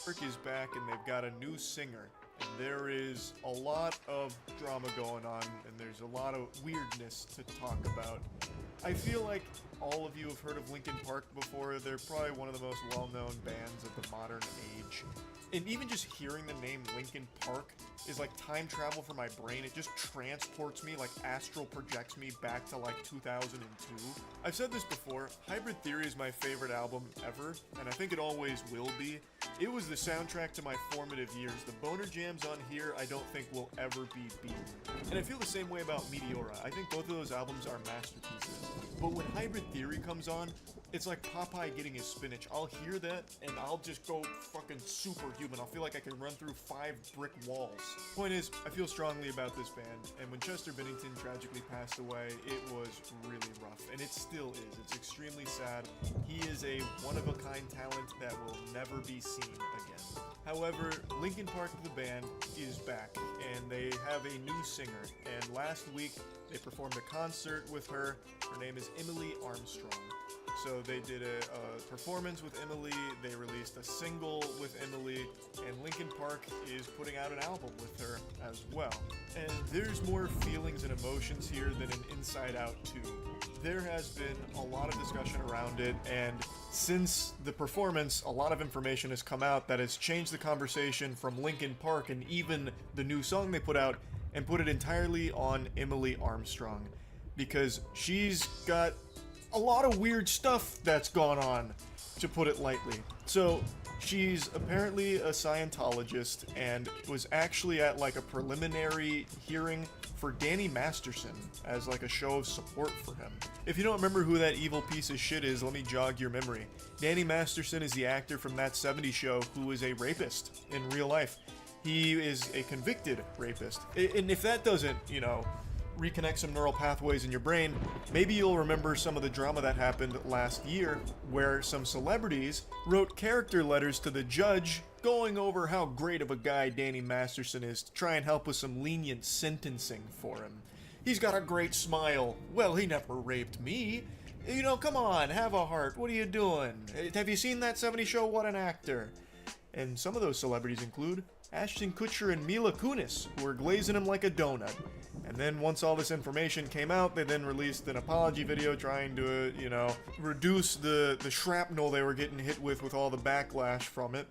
Is back and they've got a new singer. And there is a lot of drama going on, and there's a lot of weirdness to talk about. I feel like all of you have heard of Linkin Park before. They're probably one of the most well-known bands of the modern age. And even just hearing the name Linkin Park is like time travel for my brain. It just transports me, like astral projects me back to like 2002. I've said this before, Hybrid Theory is my favorite album ever, and I think it always will be. It was the soundtrack to my formative years. The boner jams on here I don't think will ever be beaten. And I feel the same way about Meteora. I think both of those albums are masterpieces. But when Hybrid Theory comes on, it's like Popeye getting his spinach. I'll hear that, and I'll just go fucking superhuman. I'll feel like I can run through 5 brick walls. Point is, I feel strongly about this band, and when Chester Bennington tragically passed away, it was really rough, and it still is. It's extremely sad. He is a one-of-a-kind talent that will never be seen again. However, Linkin Park the band is back, and they have a new singer, and last week they performed a concert with her. Her name is Emily Armstrong. So they did a performance with Emily, they released a single with Emily, and Linkin Park is putting out an album with her as well. And there's more feelings and emotions here than an Inside Out 2. There has been a lot of discussion around it, and since the performance, a lot of information has come out that has changed the conversation from Linkin Park and even the new song they put out, and put it entirely on Emily Armstrong. Because she's got a lot of weird stuff that's gone on, to put it lightly. So, she's apparently a Scientologist and was actually at like a preliminary hearing for Danny Masterson as like a show of support for him. If you don't remember who that evil piece of shit is, let me jog your memory. Danny Masterson is the actor from That 70s Show who is a rapist in real life. He is a convicted rapist. And if that doesn't, reconnect some neural pathways in your brain, maybe you'll remember some of the drama that happened last year, where some celebrities wrote character letters to the judge going over how great of a guy Danny Masterson is to try and help with some lenient sentencing for him. He's got a great smile. Well, he never raped me. Come on, have a heart. What are you doing? Have you seen That 70s Show? What an actor. And some of those celebrities include Ashton Kutcher and Mila Kunis, who were glazing him like a donut. And then once all this information came out, they then released an apology video trying to, reduce the shrapnel they were getting hit with all the backlash from it.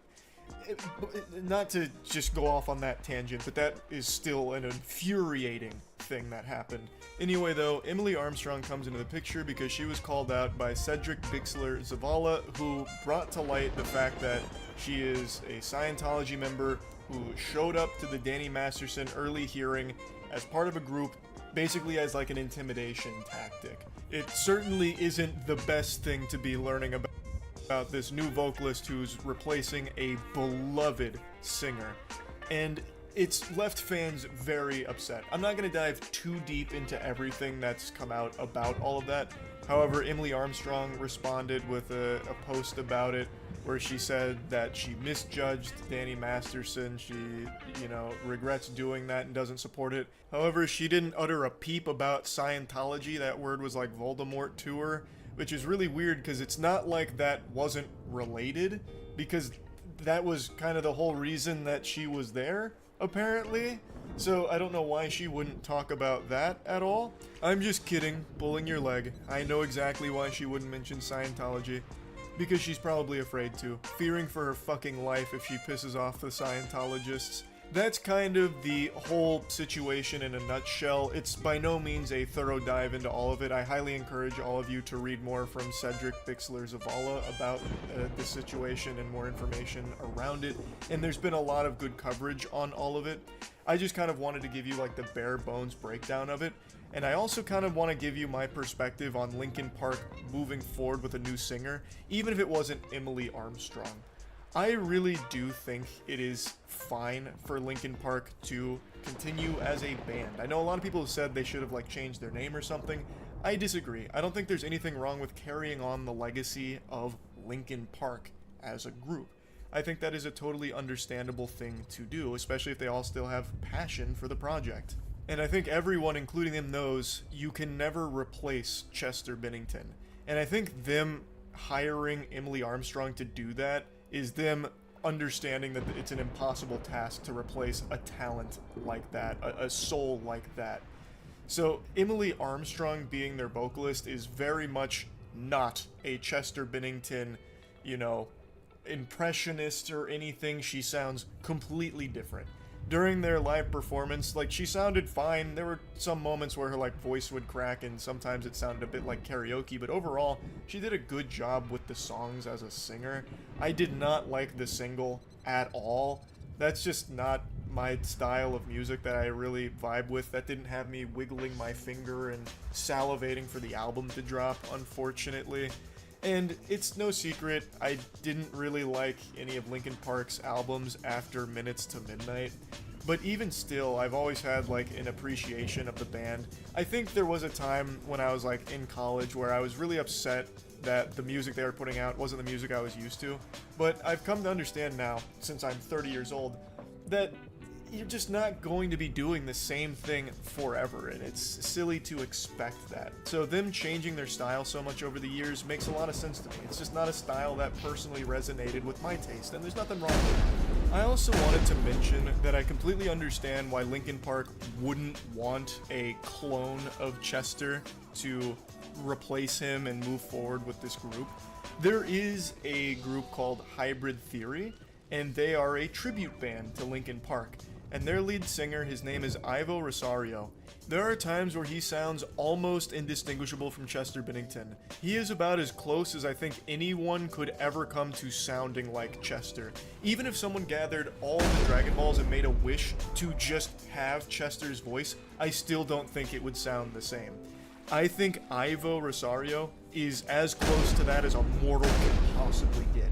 Not to just go off on that tangent, but that is still an infuriating thing that happened. Anyway though, Emily Armstrong comes into the picture because she was called out by Cedric Bixler Zavala, who brought to light the fact that she is a Scientology member who showed up to the Danny Masterson early hearing as part of a group, basically as like an intimidation tactic. It certainly isn't the best thing to be learning about this new vocalist who's replacing a beloved singer. And it's left fans very upset. I'm not going to dive too deep into everything that's come out about all of that. However, Emily Armstrong responded with a post about it where she said that she misjudged Danny Masterson. She, regrets doing that and doesn't support it. However, she didn't utter a peep about Scientology. That word was like Voldemort to her, which is really weird because it's not like that wasn't related, because that was kind of the whole reason that she was there, apparently. So I don't know why she wouldn't talk about that at all. I'm just kidding, pulling your leg. I know exactly why she wouldn't mention Scientology. Because she's probably afraid to, fearing for her fucking life if she pisses off the Scientologists. That's kind of the whole situation in a nutshell. It's by no means a thorough dive into all of it. I highly encourage all of you to read more from Cedric Bixler Zavala about the situation and more information around it. And there's been a lot of good coverage on all of it. I just kind of wanted to give you like the bare bones breakdown of it. And I also kind of want to give you my perspective on Linkin Park moving forward with a new singer, even if it wasn't Emily Armstrong. I really do think it is fine for Linkin Park to continue as a band. I know a lot of people have said they should have changed their name or something. I disagree. I don't think there's anything wrong with carrying on the legacy of Linkin Park as a group. I think that is a totally understandable thing to do, especially if they all still have passion for the project. And I think everyone, including them, knows you can never replace Chester Bennington. And I think them hiring Emily Armstrong to do that is them understanding that it's an impossible task to replace a talent like that, a soul like that. So Emily Armstrong being their vocalist is very much not a Chester Bennington, you know, impressionist or anything. She sounds completely different. During their live performance, like, she sounded fine. There were some moments where her, like, voice would crack and sometimes it sounded a bit like karaoke, but overall, she did a good job with the songs as a singer. I did not like the single at all. That's just not my style of music that I really vibe with. That didn't have me wiggling my finger and salivating for the album to drop, unfortunately. And it's no secret, I didn't really like any of Linkin Park's albums after Minutes to Midnight. But even still, I've always had, like, an appreciation of the band. I think there was a time when I was, like, in college where I was really upset that the music they were putting out wasn't the music I was used to. But I've come to understand now, since I'm 30 years old, that you're just not going to be doing the same thing forever, and it's silly to expect that. So them changing their style so much over the years makes a lot of sense to me. It's just not a style that personally resonated with my taste, and there's nothing wrong with it. I also wanted to mention that I completely understand why Linkin Park wouldn't want a clone of Chester to replace him and move forward with this group. There is a group called Hybrid Theory, and they are a tribute band to Linkin Park. And their lead singer, his name is Ivo Rosario. There are times where he sounds almost indistinguishable from Chester Bennington. He is about as close as I think anyone could ever come to sounding like Chester. Even if someone gathered all the Dragon Balls and made a wish to just have Chester's voice, I still don't think it would sound the same. I think Ivo Rosario is as close to that as a mortal can possibly get.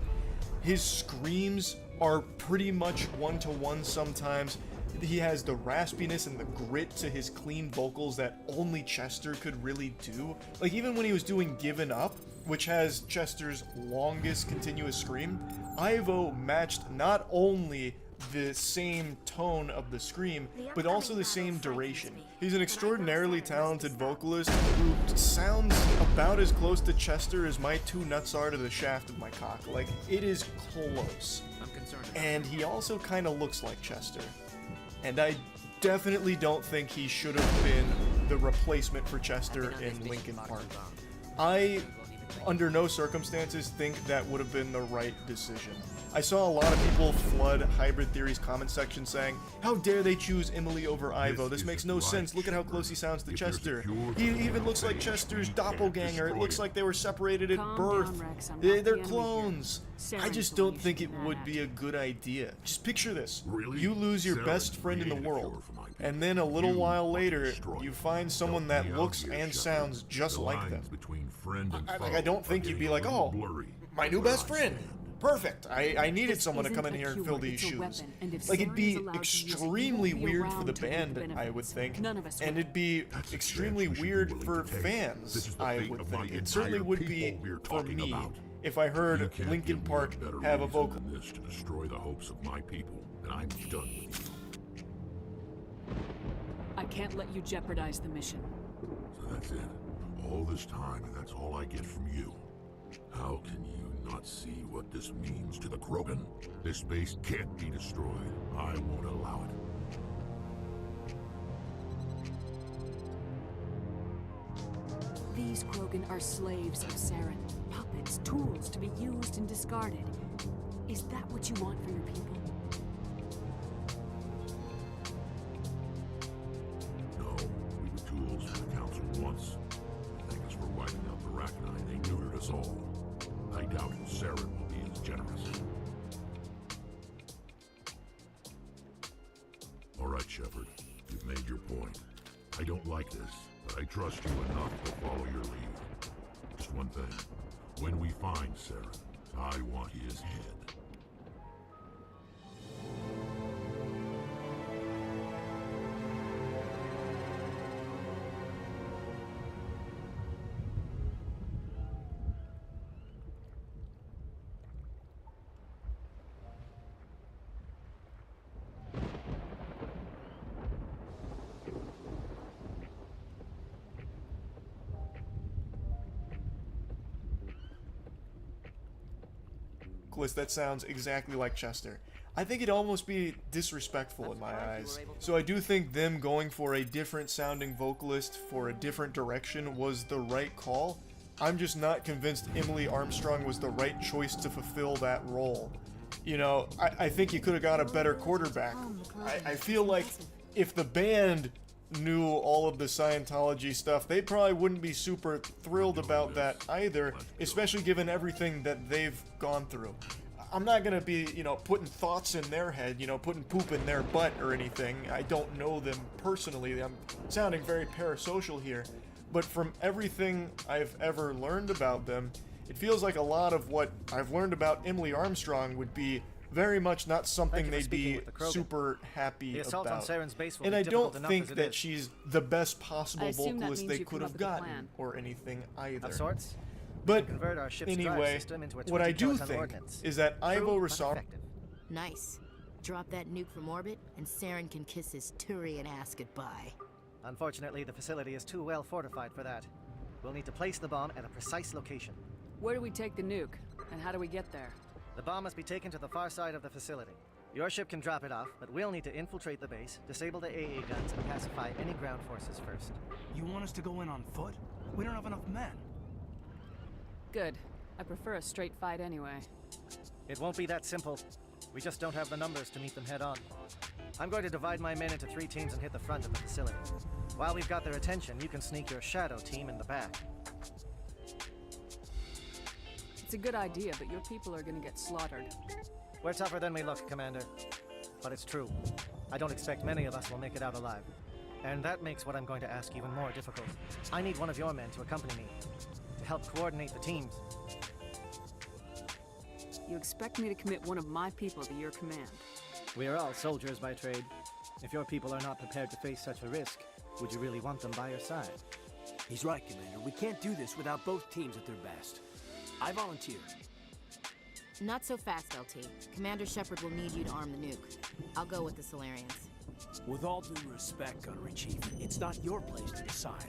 His screams are pretty much one-to-one sometimes. He has the raspiness and the grit to his clean vocals that only Chester could really do. Like, even when he was doing Given Up, which has Chester's longest continuous scream, Ivo matched not only the same tone of the scream, but also the same duration. He's an extraordinarily talented vocalist who sounds about as close to Chester as my two nuts are to the shaft of my cock. Like, it is close. And he also kind of looks like Chester. And I definitely don't think he should have been the replacement for Chester in Linkin Park. I, under no circumstances, think that would have been the right decision. I saw a lot of people flood Hybrid Theory's comment section saying, "How dare they choose Emily over Ivo? This makes no sense. Look at how close he sounds to Chester. He even looks like Chester's doppelganger. It looks like they were separated at birth. They're clones." I just don't think it would be a good idea. Just picture this. You lose your best friend in the world, and then a little while later, you find someone that looks and sounds just like them. I don't think you'd be like, "Oh, my new best friend. Perfect. I needed someone to come in here and fill these shoes." Like, it'd be extremely weird for the band, I would think, and it'd be extremely weird for fans, I would think. It certainly would be for me if I heard Linkin Park have a vocal. This to destroy the hopes of my people, and I'm done with you. I can't let you jeopardize the mission. So that's it. All this time, and that's all I get from you. How can you not see what this means to the Krogan? This base can't be destroyed. I won't allow it. These Krogan are slaves of Saren. Puppets, tools to be used and discarded. Is that what you want for your people? No, we were tools for the Council once. Thank us for wiping out the Rachni. They neutered us all. I doubt Saren will be as generous. All right, Shepard. You've made your point. I don't like this, but I trust you enough to follow your lead. Just one thing. When we find Saren, I want his head. vocalist that sounds exactly like Chester. I think it'd almost be disrespectful in my eyes. So I do think them going for a different sounding vocalist for a different direction was the right call. I'm just not convinced Emily Armstrong was the right choice to fulfill that role. You know, I think you could have got a better quarterback. I feel like if the band knew all of the Scientology stuff, they probably wouldn't be super thrilled about that either, especially given everything that they've gone through. I'm not gonna be, you know, putting thoughts in their head, you know, putting poop in their butt or anything. I don't know them personally. I'm sounding very parasocial here. But from everything I've ever learned about them, it feels like a lot of what I've learned about Emily Armstrong would be very much not something they'd be super happy about. And I don't think that she's the best possible vocalist they could have gotten or anything either. Of sorts? But anyway, what I do think is that Ivo Rosario... Nice. Drop that nuke from orbit, and Saren can kiss his Turian ass goodbye. Unfortunately, the facility is too well fortified for that. We'll need to place the bomb at a precise location. Where do we take the nuke? And how do we get there? The bomb must be taken to the far side of the facility. Your ship can drop it off, but we'll need to infiltrate the base, disable the AA guns, and pacify any ground forces first. You want us to go in on foot? We don't have enough men. Good. I prefer a straight fight anyway. It won't be that simple. We just don't have the numbers to meet them head on. I'm going to divide my men into 3 teams and hit the front of the facility. While we've got their attention, you can sneak your shadow team in the back. It's a good idea, but your people are gonna get slaughtered. We're tougher than we look, Commander. But it's true. I don't expect many of us will make it out alive. And that makes what I'm going to ask even more difficult. I need one of your men to accompany me, to help coordinate the teams. You expect me to commit one of my people to your command? We are all soldiers by trade. If your people are not prepared to face such a risk, would you really want them by your side? He's right, Commander. We can't do this without both teams at their best. I volunteer. Not so fast, LT. Commander Shepard will need you to arm the nuke. I'll go with the Solarians. With all due respect, Gunnery Chief, it's not your place to decide.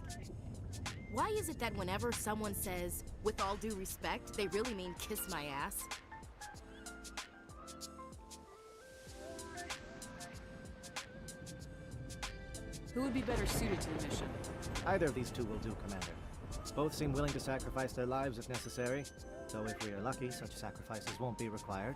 Why is it that whenever someone says, with all due respect, they really mean kiss my ass? Who would be better suited to the mission? Either of these two will do, Commander. Both seem willing to sacrifice their lives if necessary, though if we are lucky, such sacrifices won't be required.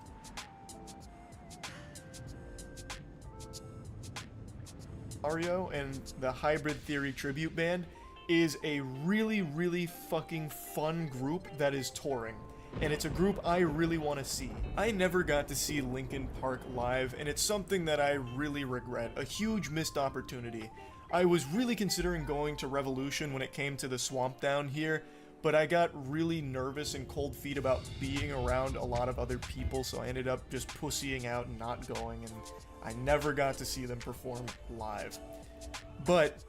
Mario and the Hybrid Theory Tribute Band is a really, really fucking fun group that is touring. And it's a group I really want to see. I never got to see Linkin Park live, and it's something that I really regret. A huge missed opportunity. I was really considering going to Revolution when it came to the swamp down here, but I got really nervous and cold feet about being around a lot of other people, so I ended up just pussying out and not going, and I never got to see them perform live. But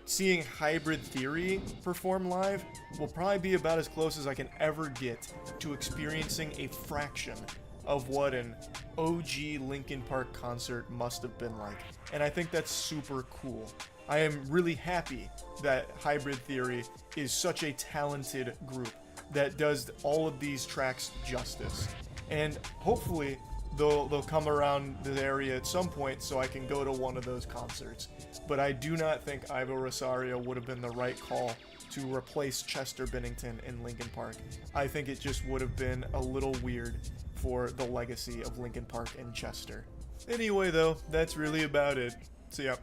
seeing Hybrid Theory perform live will probably be about as close as I can ever get to experiencing a fraction of what an OG Linkin Park concert must have been like. And I think that's super cool. I am really happy that Hybrid Theory is such a talented group that does all of these tracks justice. And hopefully they'll come around the area at some point so I can go to one of those concerts. But I do not think Ivo Rosario would have been the right call to replace Chester Bennington in Linkin Park. I think it just would have been a little weird for the legacy of Linkin Park and Chester. Anyway though, that's really about it. See ya.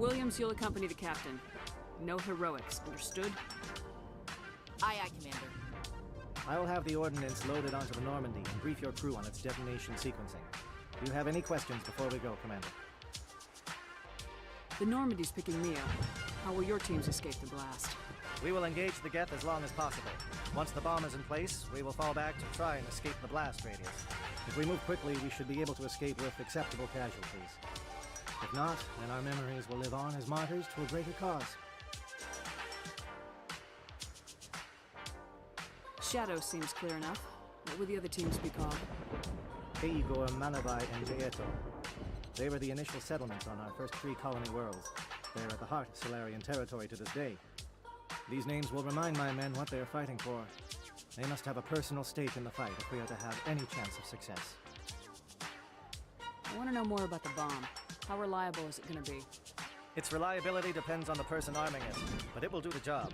Williams, you'll accompany the captain. No heroics, understood? Aye, aye, Commander. I will have the ordnance loaded onto the Normandy and brief your crew on its detonation sequencing. Do you have any questions before we go, Commander? The Normandy's picking me up. How will your teams escape the blast? We will engage the Geth as long as possible. Once the bomb is in place, we will fall back to try and escape the blast radius. If we move quickly, we should be able to escape with acceptable casualties. If not, then our memories will live on as martyrs to a greater cause. Shadow seems clear enough. What would the other teams be called? Igor, Manavai, and Jaeto. They were the initial settlements on our first 3 colony worlds. They are at the heart of Solarian territory to this day. These names will remind my men what they are fighting for. They must have a personal stake in the fight if we are to have any chance of success. I want to know more about the bomb. How reliable is it going to be? Its reliability depends on the person arming it, but it will do the job.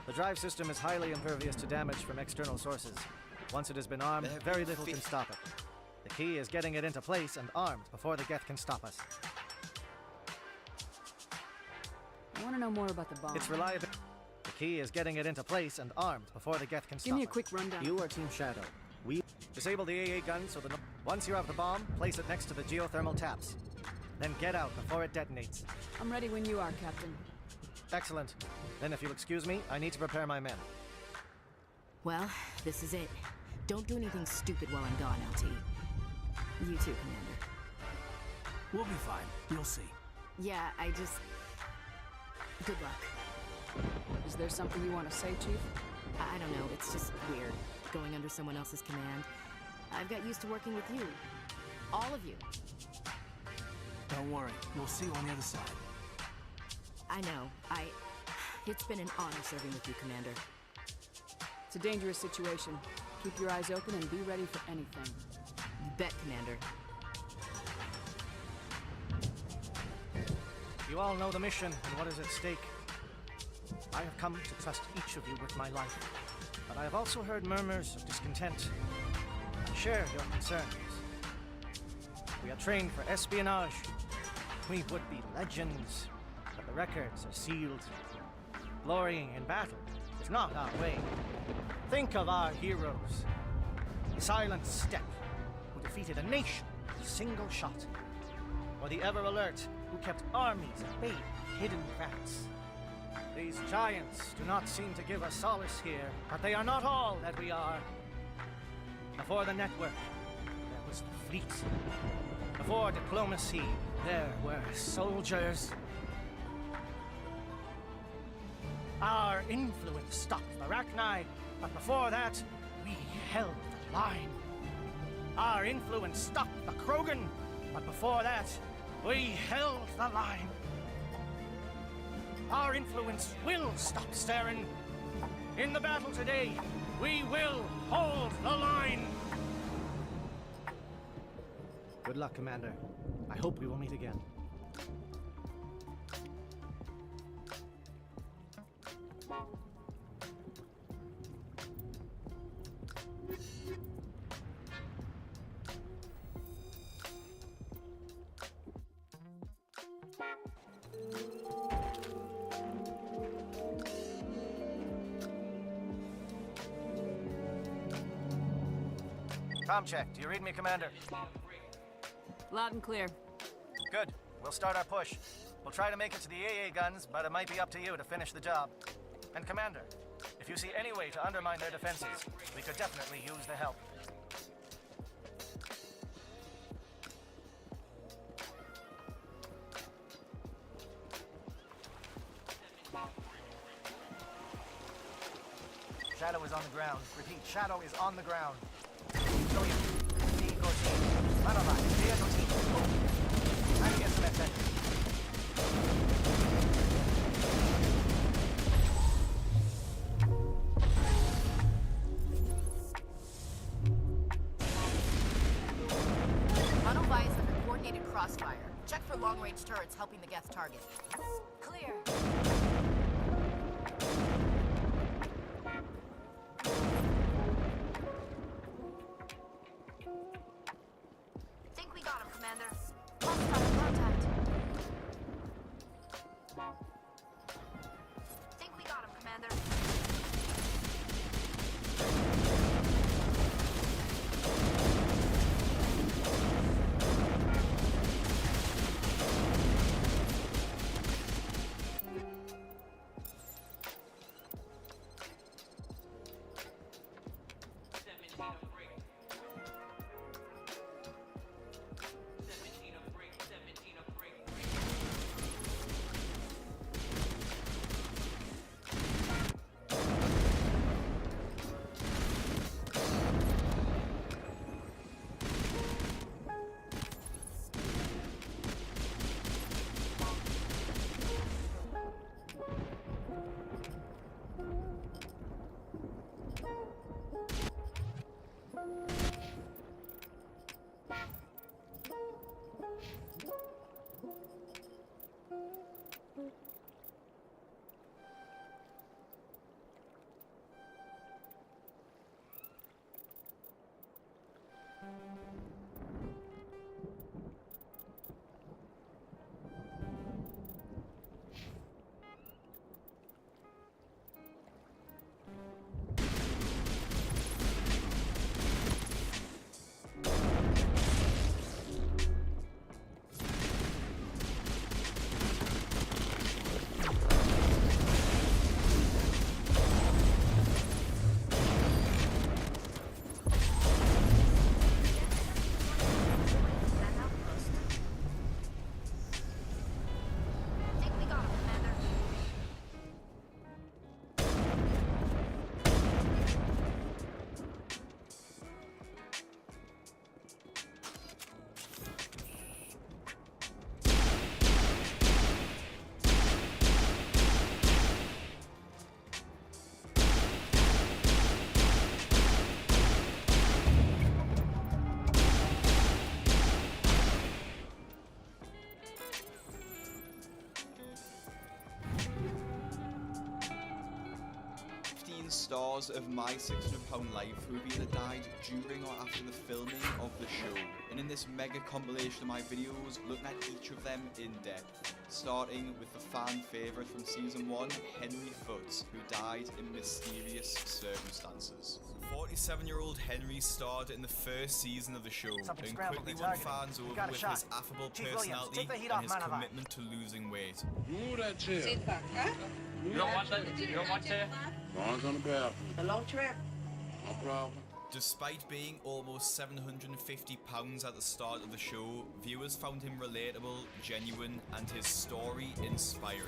The drive system is highly impervious to damage from external sources. Once it has been armed, very little can stop it. The key is getting it into place and armed before the Geth can stop us. I want to know more about the bomb. Its reliability. The key is getting it into place and armed before the Geth can stop us. Give me a quick rundown. You are Team Shadow. We disable the AA gun so that once you have the bomb, place it next to the geothermal taps. Then get out before it detonates. I'm ready when you are, Captain. Excellent. Then if you'll excuse me, I need to prepare my men. Well, this is it. Don't do anything stupid while I'm gone, LT. You too, Commander. We'll be fine. You'll see. Yeah, Good luck. Is there something you want to say, Chief? I don't know, it's just weird, going under someone else's command. I've got used to working with you. All of you. Don't worry. We'll see you on the other side. I know. It's been an honor serving with you, Commander. It's a dangerous situation. Keep your eyes open and be ready for anything. You bet, Commander. You all know the mission and what is at stake. I have come to trust each of you with my life, but I have also heard murmurs of discontent. I share your concerns. We are trained for espionage. We would be legends, but the records are sealed. Glorying in battle is not our way. Think of our heroes. The Silent Step, who defeated a nation with a single shot. Or the Ever Alert, who kept armies at bay with hidden crafts. These giants do not seem to give us solace here, but they are not all that we are. Before the network, there was the fleet. Before diplomacy, there were soldiers. Our influence stopped the Rachni, but before that, we held the line. Our influence stopped the Krogan, but before that, we held the line. Our influence will stop Saren. In the battle today, we will hold the line. Good luck, Commander. I hope we will meet again. Comm check. Do you read me, Commander? Loud and clear. Good. We'll start our push. We'll try to make it to the AA guns, but it might be up to you to finish the job. And Commander, if you see any way to undermine their defenses, we could definitely use the help. Shadow is on the ground. Repeat, Shadow is on the ground. William, D. Gorsi, Manova, Diego T. I'm against the method. Manova is under coordinated crossfire. Check for long-range turrets helping the Geth target. Clear. Think we got him, Commander. Hostile contact. stars of My 600 Pound Life who have either died during or after the filming of the show. And in this mega compilation of my videos, looking at each of them in depth. Starting with the fan favourite from Season 1, Henry Foote, who died in mysterious circumstances. 47-year-old Henry starred in the first season of the show and quickly won fans over with his affable personality and his commitment to losing weight. Move that chair. Sit back, huh? You don't want that? You don't want chair? Ron's on the bathroom. A long trip. No problem. Despite being almost 750 pounds at the start of the show, viewers found him relatable, genuine, and his story inspiring.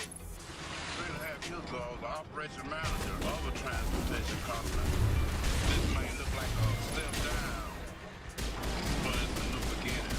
Have you go the operation manager of a transportation company. This may look like a step down, but it's a new beginning.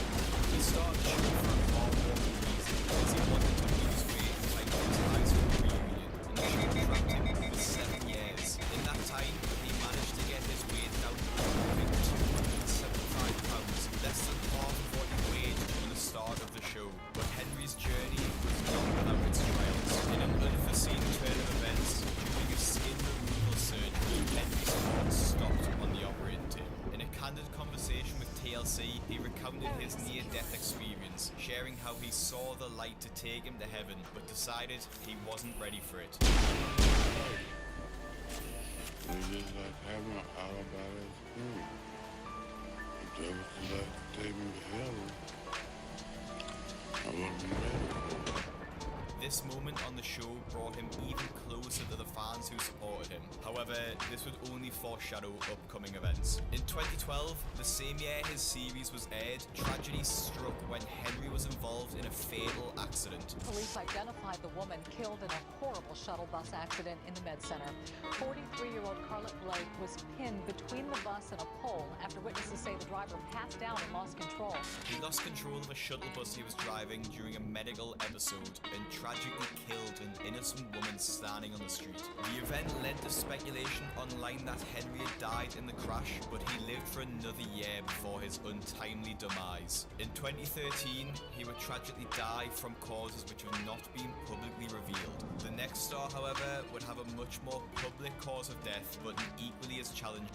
He started shooting for a heartwarming reason because he wanted to lose weight like his high school reunion, and the show tracked him for 7 years. In that time, he managed to get his weight down to 275 pounds, less than half of what he weighed from the start of the show. But Henry's journey was not without its trials. In an unforeseen turn of events, during a skin removal surgery, Henry's heart stopped on the operating table. In a candid conversation with TLC, he recounted his near-death experience, sharing how he saw the light to take him to heaven, but decided he wasn't ready for it. It's just like having an out-of-body experience. If there was to like take me to heaven, I wouldn't be ready for it. This moment on the show brought him even closer to the fans who supported him. However, this would only foreshadow upcoming events. In 2012, the same year his series was aired, tragedy struck when Henry was involved in a fatal accident. Police identified the woman killed in a horrible shuttle bus accident in the Med Center. 43-year-old Carlette Blake was pinned between the bus and a pole after witnesses say the driver passed out and lost control. He lost control of a shuttle bus he was driving during a medical episode and tragically killed an innocent woman standing on the street. The event led to speculation online that Henry had died in the crash, but he lived for another year before his untimely demise. In 2013, he would tragically die from causes which have not been publicly revealed. The next star, however, would have a much more public cause of death, but an equally as challenging.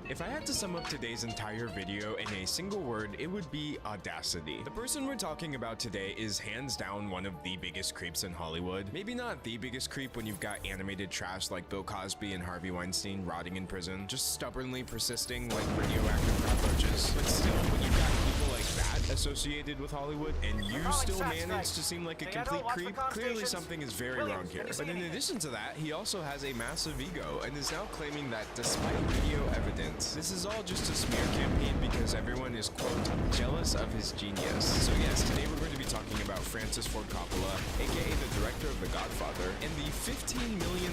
If I had to sum up today's entire video in a single word, it would be audacity. The person we're talking about today is hands down one of the biggest creeps in Hollywood. Maybe not the biggest creep when you've got animated trash like Bill Cosby and Harvey Weinstein rotting in prison, just stubbornly persisting like radioactive cockroaches. But still, when you've got people like that associated with Hollywood and you still manage to seem like a complete creep, clearly something is very wrong here. But in addition to that, he also has a massive ego and is now claiming that despite video evidence, this is all just a smear campaign because everyone is, quote, jealous of his genius. So yes, today we're going to be talking about Francis Ford Coppola, aka the director of The Godfather, and the $15 million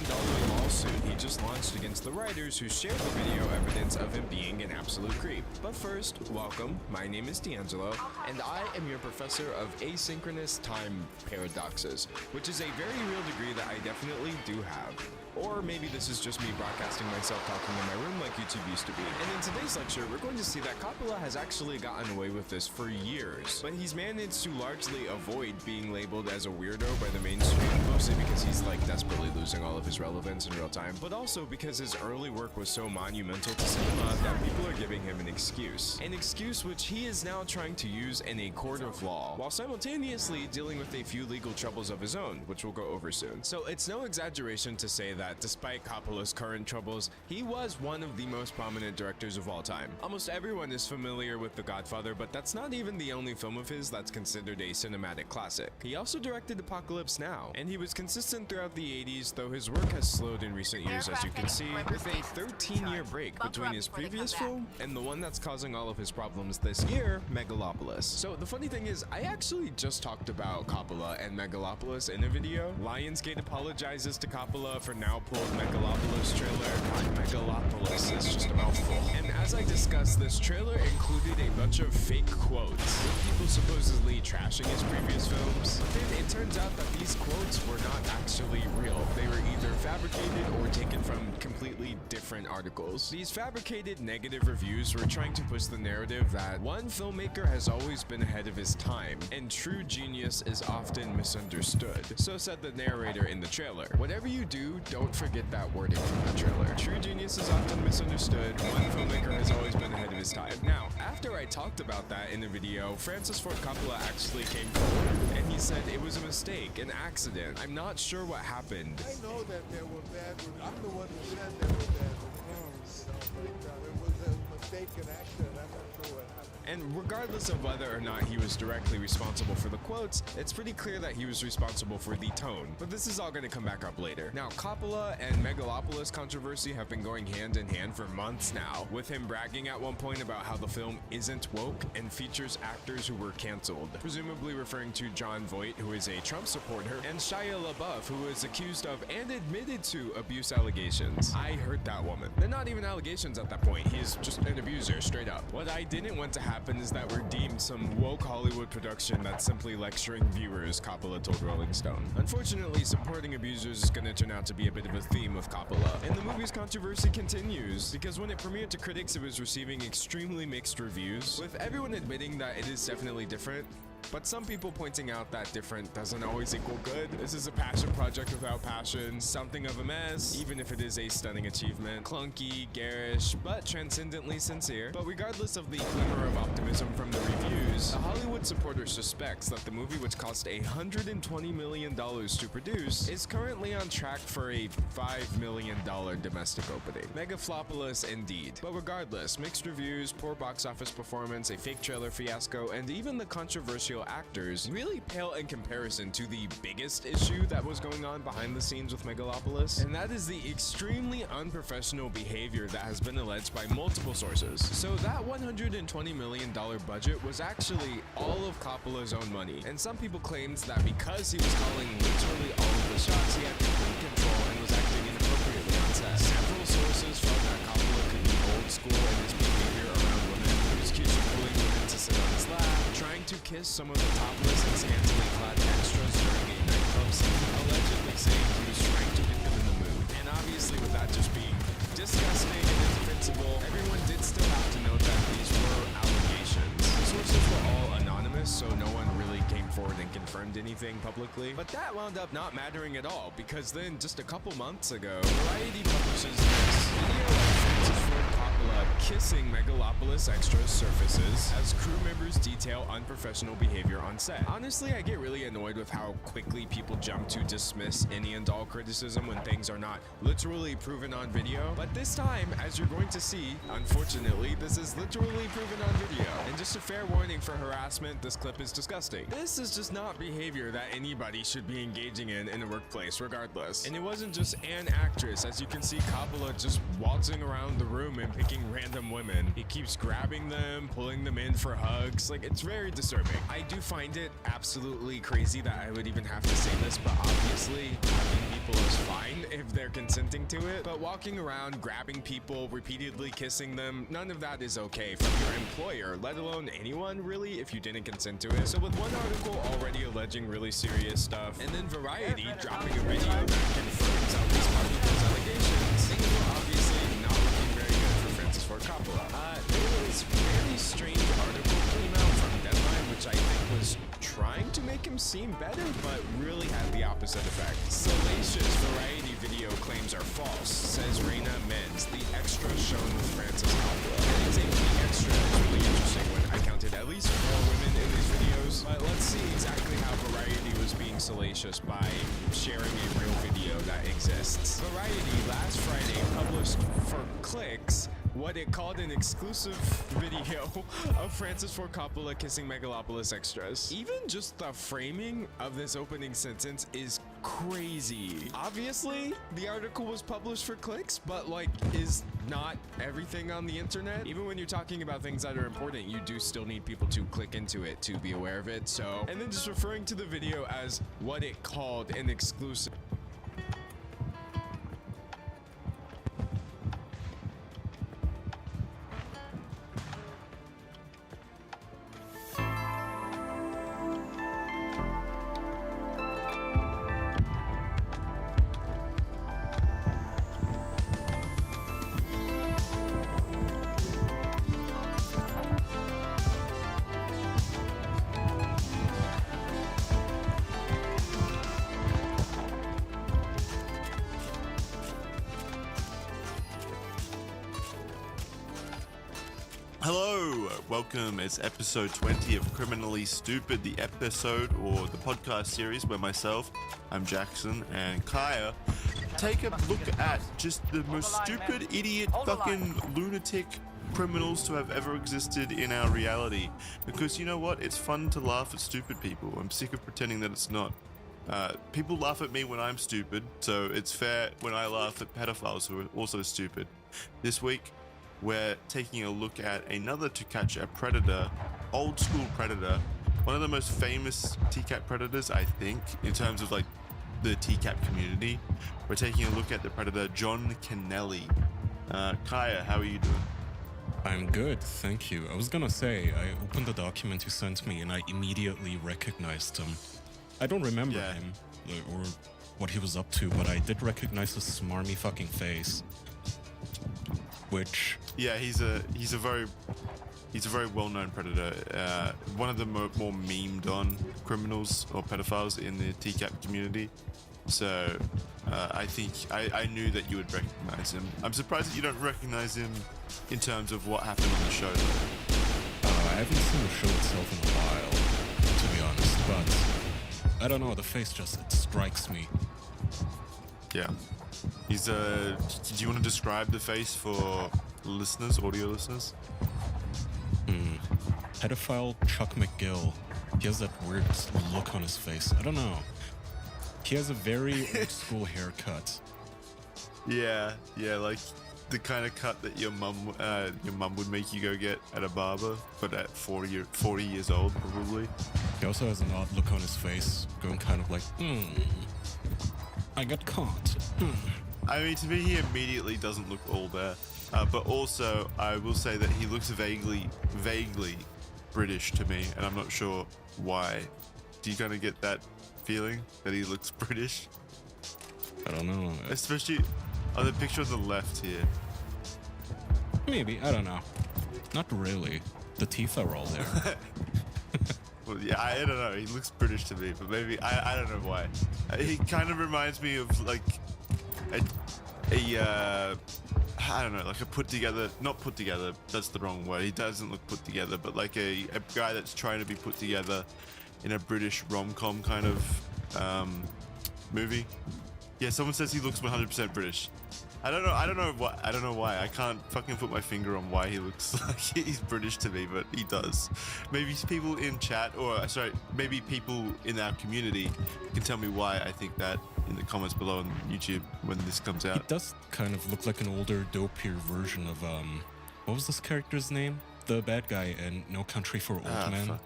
lawsuit he just launched against the writers who shared the video evidence of him being an absolute creep. But first, welcome, my name is D'Angelo, and I am your professor of asynchronous time paradoxes, which is a very real degree that I definitely do have. Or maybe this is just me broadcasting myself talking in my room like YouTube used to be. And in today's lecture, we're going to see that Coppola has actually gotten away with this for years, but he's managed to largely avoid being labeled as a weirdo by the mainstream, mostly because he's like desperately losing all of his relevance in real time, but also because his early work was so monumental to cinema that people are giving him an excuse. An excuse which he is now trying to use in a court of law, while simultaneously dealing with a few legal troubles of his own, which we'll go over soon. So it's no exaggeration to say that despite Coppola's current troubles, he was one of the most prominent directors of all time. Almost everyone is familiar with The Godfather, but that's not even the only film of his that's considered a cinematic classic. He also directed Apocalypse Now, and he was consistent throughout the 80s, though his work has slowed in recent years, as you can see, with a 13-year break between his previous film and the one that's causing all of his problems this year, Megalopolis. So the funny thing is, I actually just talked about Coppola and Megalopolis in a video. Lionsgate apologizes to Coppola for now now pulled Megalopolis trailer. God, Megalopolis is just a mouthful. And as I discussed, this trailer included a bunch of fake quotes, with people supposedly trashing his previous films. But then it turns out that these quotes were not actually real. They were either fabricated or taken from completely different articles. These fabricated negative reviews were trying to push the narrative that one filmmaker has always been ahead of his time, and true genius is often misunderstood. So said the narrator in the trailer. Whatever you do, don't forget that wording from the trailer. True genius is often misunderstood. One filmmaker has always been ahead of his time. Now, after I talked about that in the video, Francis Ford Coppola actually came forward, and he said it was a mistake, an accident. I'm not sure what happened. I know that there were bad reviews. I'm the one who said there were bad reviews, but it was a mistake, an accident. I'm not sure what happened. And regardless of whether or not he was directly responsible for the quotes, it's pretty clear that he was responsible for the tone. But this is all going to come back up later. Now, Coppola and Megalopolis controversy have been going hand in hand for months now, with him bragging at one point about how the film isn't woke and features actors who were canceled, presumably referring to Jon Voight, who is a Trump supporter, and Shia LaBeouf, who was accused of and admitted to abuse allegations. I heard that woman. They're not even allegations at that point. He's just an abuser, straight up. What I didn't want to happen is that we're deemed some woke Hollywood production that's simply lecturing viewers, Coppola told Rolling Stone. Unfortunately, supporting abusers is going to turn out to be a bit of a theme of Coppola, and the movie's controversy continues, because when it premiered to critics, it was receiving extremely mixed reviews, with everyone admitting that it is definitely different, but some people pointing out that different doesn't always equal good. This is a passion project without passion, something of a mess, even if it is a stunning achievement. Clunky, garish, but transcendently sincere. But regardless of the glimmer of optimism from the reviews, a Hollywood supporter suspects that the movie, which cost $120 million to produce, is currently on track for a $5 million domestic opening. Megaflopolis indeed. But regardless, mixed reviews, poor box office performance, a fake trailer fiasco, and even the controversial actors really pale in comparison to the biggest issue that was going on behind the scenes with Megalopolis, and that is the extremely unprofessional behavior that has been alleged by multiple sources. So that $120 million budget was actually all of Coppola's own money, and some people claimed that because he was calling literally all of the shots, he had complete control and was acting inappropriately on set. Several sources felt that Coppola could be old school in his behavior around women. He was accused of pulling women to sit on his lap, trying to kiss some of the topless and scantily clad extras during a nightclub scene, allegedly saying he was trying to get them in the mood. And obviously, with that just being disgusting and indefensible, everyone did still have to note that these were allegations. The sources were all anonymous, so no one really came forward and confirmed anything publicly. But that wound up not mattering at all, because then, just a couple months ago, Variety publishes this video of Francis Ford Coppola kissing Megalopolis extras surfaces as crew members detail unprofessional behavior on set. Honestly, I get really annoyed with how quickly people jump to dismiss any and all criticism when things are not literally proven on video. But this time, as you're going to see, unfortunately, this is literally proven on video. And just a fair warning for harassment, this clip is disgusting. This is just not behavior that anybody should be engaging in a workplace, regardless. And it wasn't just an actress. As you can see, Coppola just waltzing around the room and picking random women. He keeps grabbing them, pulling them in for hugs. Like, it's very disturbing. I do find it absolutely crazy that I would even have to say this, but obviously having people is fine if they're consenting to it. But walking around, grabbing people, repeatedly kissing them, none of that is okay from your employer, let alone anyone really, if you didn't consent to it. So with one article already alleging really serious stuff, and then Variety dropping a video that confirms at least part of those allegations, things were obviously not looking very good for Francis Ford Coppola. There was a very strange article came out from Deadline, which I think was trying to make him seem better, but really had the opposite effect. Salacious Variety video claims are false, says Reina Menz, the extra shown with Francis Coppola. And saying the extra is really interesting when I counted at least 4 women in these videos. But let's see exactly how Variety was being salacious by sharing a real video that exists. Variety last Friday published for clicks what it called an exclusive video of Francis Ford Coppola kissing Megalopolis extras. Even just the framing of this opening sentence is crazy. Obviously, the article was published for clicks, but like, is not everything on the internet? Even when you're talking about things that are important, you do still need people to click into it to be aware of it. So, and then just referring to the video as what it called an exclusive. Hello, welcome. It's episode 20 of Criminally Stupid, the episode or the podcast series where myself, I'm Jackson, and Kaya take a look at just the most stupid, idiot, fucking lunatic criminals to have ever existed in our reality. Because you know what? It's fun to laugh at stupid people. I'm sick of pretending that it's not. People laugh at me when I'm stupid, so it's fair when I laugh at pedophiles who are also stupid. This week, we're taking a look at another To Catch a Predator, old school predator, one of the most famous TCAT predators, I think, in terms of like the TCAT community. We're taking a look at the predator John Kennelly. Kaya, how are you doing? I'm good, thank you. I was gonna say, I opened the document you sent me and I immediately recognized him. I don't remember him or what he was up to, but I did recognize his smarmy fucking face. Which he's a very well-known predator. One of the more memed on criminals or pedophiles in the TCAP community. So I think I knew that you would recognize him. I'm surprised that you don't recognize him in terms of what happened on the show. I haven't seen the show itself in a while, to be honest. But I don't know. The face just strikes me. Yeah. He's do you want to describe the face for listeners, audio listeners? Pedophile Chuck McGill. He has that weird look on his face. I don't know. He has a very old school haircut. Yeah, like the kind of cut that your mum would make you go get at a barber, but at 40 years old probably. He also has an odd look on his face, going kind of like, I got caught. I mean, to me, he immediately doesn't look all there. But also, I will say that he looks vaguely British to me, and I'm not sure why. Do you kind of get that feeling that he looks British? I don't know. Especially on the picture on the left here. Maybe, I don't know. Not really. The teeth are all there. Well, yeah, I don't know. He looks British to me, but maybe I don't know why. He kind of reminds me of like I don't know, like a put together, not put together, that's the wrong word. He doesn't look put together, but like a guy that's trying to be put together in a British rom-com kind of movie. Yeah, someone says he looks 100% British. I don't know why. I can't fucking put my finger on why he looks like he's British to me, but he does. Maybe people in chat, maybe people in our community can tell me why I think that in the comments below on YouTube when this comes out. He does kind of look like an older, dopier version of, what was this character's name? The bad guy in No Country for Old Men. Fuck.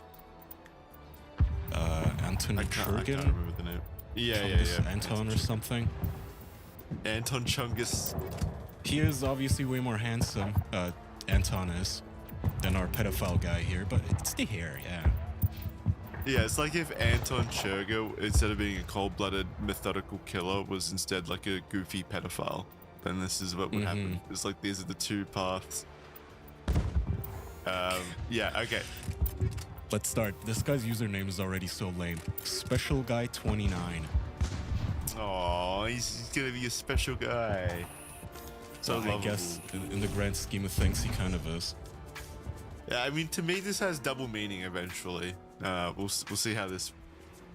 Anton I can't Churgin? remember the name. Yeah. Anton or something. Anton Chungus. He is obviously way more handsome, Anton is, than our pedophile guy here, but it's the hair, yeah. Yeah, it's like if Anton Churga, instead of being a cold-blooded, methodical killer, was instead like a goofy pedophile. Then this is what would happen. It's like these are the two paths. Yeah, okay. Let's start. This guy's username is already so lame. Special Guy 29. Oh, he's gonna be a special guy. So I guess in the grand scheme of things, he kind of is. Yeah, I mean, to me, this has double meaning eventually. We'll see how this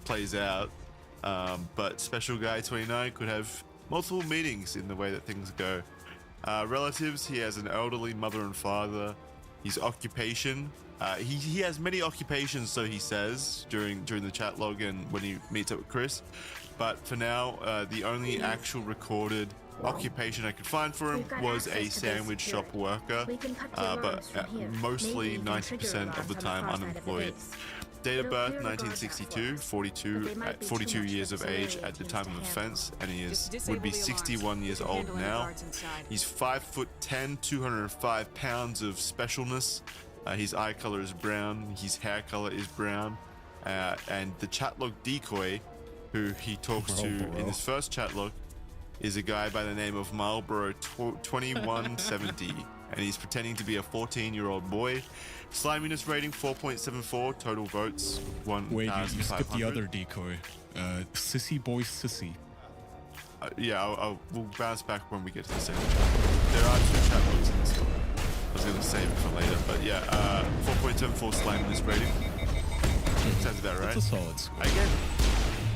plays out. But Special Guy 29 could have multiple meanings in the way that things go. Relatives, he has an elderly mother and father. His occupation, he has many occupations, so he says during the chat log and when he meets up with Chris. But for now, the only actual recorded occupation I could find for him was a sandwich shop worker, but mostly 90% of the time unemployed. Date of birth 1962, 42 years of age at the time of offense, and he would be 61 years old now. He's 5'10", 205 pounds of specialness. His eye color is brown, his hair color is brown, and the chatlog decoy, who he talks to in his first chatlog, is a guy by the name of Marlboro 2170, and he's pretending to be a 14-year-old boy. Sliminess rating 4.74, total votes 1,500. Wait, you skipped the other decoy. Sissy Boy Sissy. Yeah, we'll bounce back when we get to the second chat. There are two chat logs in this one. I was gonna save it for later, but yeah, 4.74 slam in this rating. Sounds about right. It's a solid score. Again,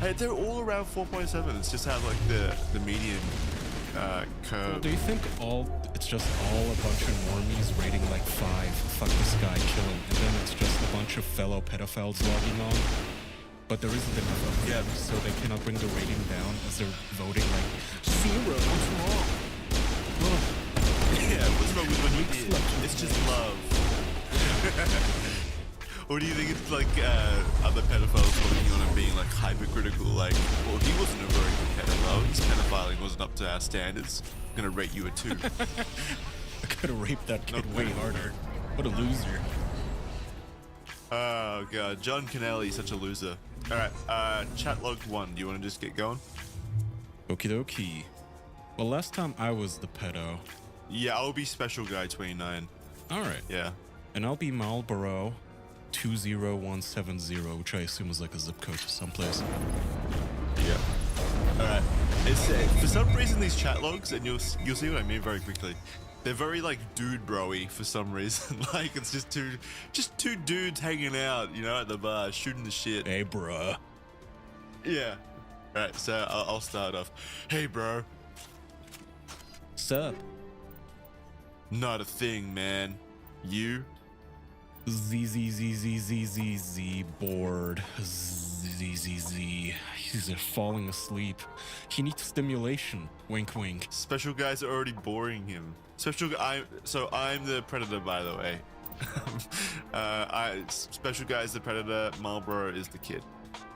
hey, they're all around 4.7. It's just how like the median curve. Well, do you think it's just all a bunch of normies rating like 5, fuck this guy, kill him, and then it's just a bunch of fellow pedophiles logging on? But there isn't enough of them, so they cannot bring the rating down as they're voting like 0, what's wrong? Well, yeah, what's wrong with what you did? It's just love. Or do you think it's like other pedophiles looking on and being like hypercritical, like, well, he wasn't a very good pedophile, his pedophiling wasn't up to our standards, I'm gonna rate you a 2. I could have raped that kid way harder. What a loser. Oh god, John Kennelly, such a loser. Alright, chat log 1, do you want to just get going? Okie dokie. Well, last time I was the pedo. Yeah, I'll be Special Guy 29. Alright. Yeah. And I'll be Marlboro 20170, which I assume is like a zip code to someplace. Yeah. Alright. It's for some reason these chat logs, and you'll see what I mean very quickly. They're very like dude bro-y for some reason. Like it's just two dudes hanging out, you know, at the bar, shooting the shit. Hey, bruh. Yeah. Alright, so I'll start off. Hey, bro. Sup? Not a thing, man. You? Z bored. Z. He's falling asleep. He needs stimulation. Wink, wink. Special guys are already boring him. I'm the predator, by the way. Special guy is the predator. Marlboro is the kid,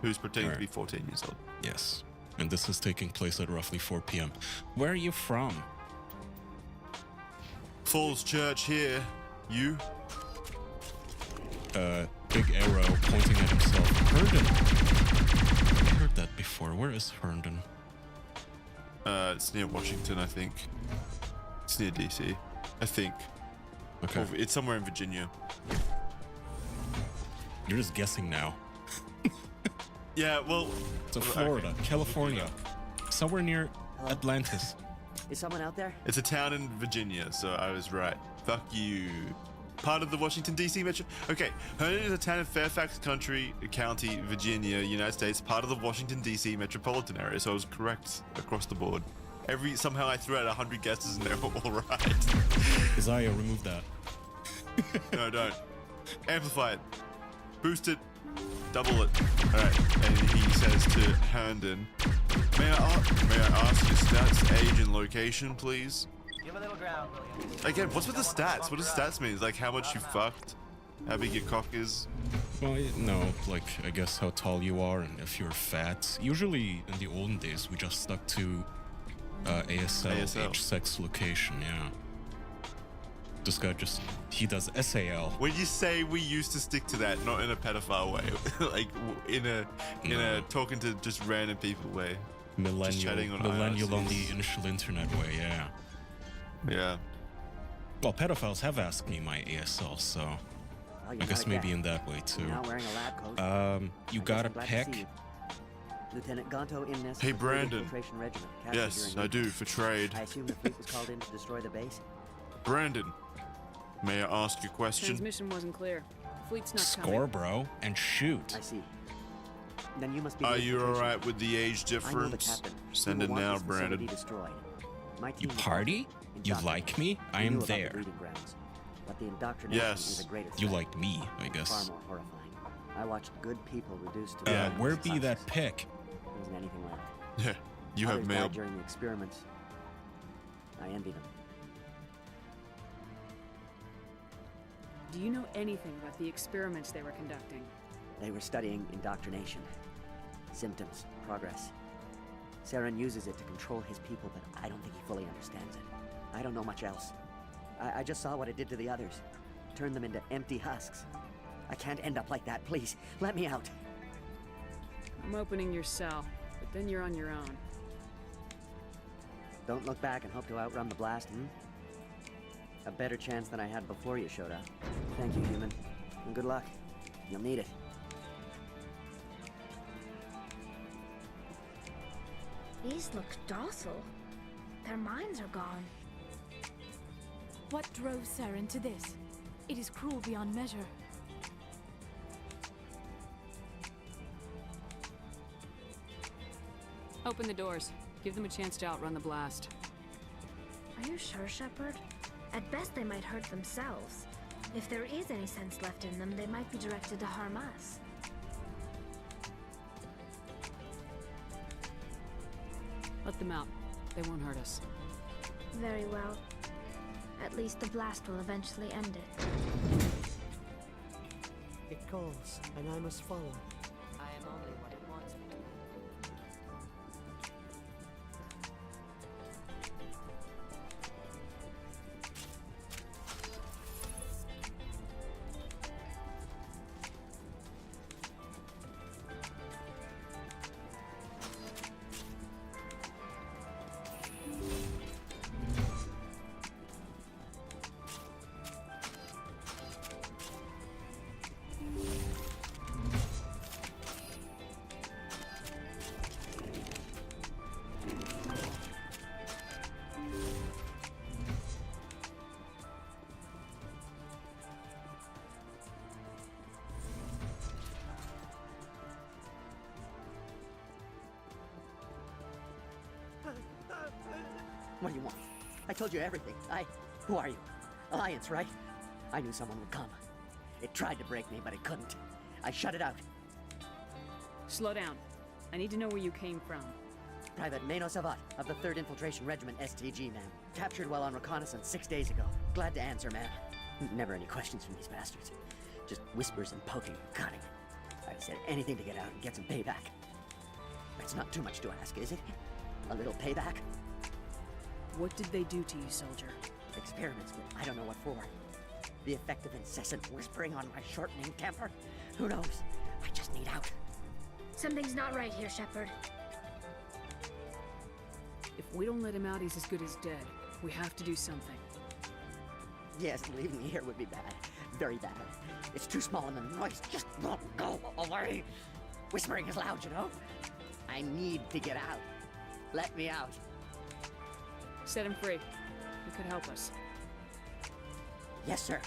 who's pretending to be 14 years old. Yes, and this is taking place at roughly 4 p.m. Where are you from? Falls Church here. You? Big arrow pointing at himself. Herndon. I heard that before. Where is Herndon? It's near Washington, I think. It's near DC, I think. Okay. Or it's somewhere in Virginia. You're just guessing now. Yeah, well... So Florida, California, somewhere near Atlantis. Is someone out there? It's a town in Virginia, so I was right. Fuck you. Part of the Washington, D.C. metro... Okay, Herndon is a town in Fairfax County, Virginia, United States, part of the Washington, D.C. metropolitan area, so I was correct across the board. Somehow I threw out 100 guesses and they were all right. Isaiah, remove that. No, don't. Amplify it. Boost it. Double it. Alright, and he says to Herndon, May I ask your stats, age, and location, please? Give a little ground, William. Again, what's with the stats? What does stats mean? Like how much you fucked? How big your cock is? Well, no, like, I guess how tall you are and if you're fat. Usually, in the olden days, we just stuck to ASL, age, sex, location, yeah. This guy he does SAL. When you say we used to stick to that, not in a pedophile way, like in a talking to just random people way. Millennial on the initial internet way, yeah. Yeah. Well, pedophiles have asked me my ASL, so I guess maybe in that way too. Now wearing a lab coat. You got a peck? Lieutenant Gonto in this. Hey, Brandon. Regiment, yes, I do, for trade. I assume the fleet was called in to destroy the base? Brandon, may I ask you a question? Transmission wasn't clear. Fleet's not Score, coming. bro, and shoot. I see. Then you must be. Are you alright with the age difference? Send it now, Brandon. You party? You like me? I am there. But the indoctrination is a greater threat. You like me, I guess. Far more horrifying. I watched good people reduced to. Where be that pick? There isn't anything left. Yeah, you have mail. During the experiments. I envy them. Do you know anything about the experiments they were conducting? They were studying indoctrination. Symptoms, progress. Saren uses it to control his people, but I don't think he fully understands it. I don't know much else. I just saw what it did to the others. Turned them into empty husks. I can't end up like that, please. Let me out. I'm opening your cell, but then you're on your own. Don't look back and hope to outrun the blast, A better chance than I had before you showed up. Thank you, human. And good luck. You'll need it. These look docile. Their minds are gone. What drove Saren to this? It is cruel beyond measure. Open the doors. Give them a chance to outrun the blast. Are you sure, Shepard? At best, they might hurt themselves. If there is any sense left in them, they might be directed to harm us. Let them out. They won't hurt us. Very well. At least the blast will eventually end it. It calls, and I must follow. I am only what it wants me to be. What do you want? I told you everything. Who are you? Alliance, right? I knew someone would come. It tried to break me, but it couldn't. I shut it out. Slow down. I need to know where you came from. Private Mano Savat of the 3rd Infiltration Regiment STG, ma'am. Captured while on reconnaissance 6 days ago. Glad to answer, ma'am. Never any questions from these bastards. Just whispers and poking and cutting. I'd said anything to get out and get some payback. It's not too much to ask, is it? A little payback? What did they do to you, soldier? Experiments, but I don't know what for. The effect of incessant whispering on my shortening temper? Who knows? I just need out. Something's not right here, Shepard. If we don't let him out, he's as good as dead. We have to do something. Yes, leaving me here would be bad. Very bad. It's too small and the noise just won't go away. Whispering is loud, you know? I need to get out. Let me out. Set him free. You could help us. Yes, sir.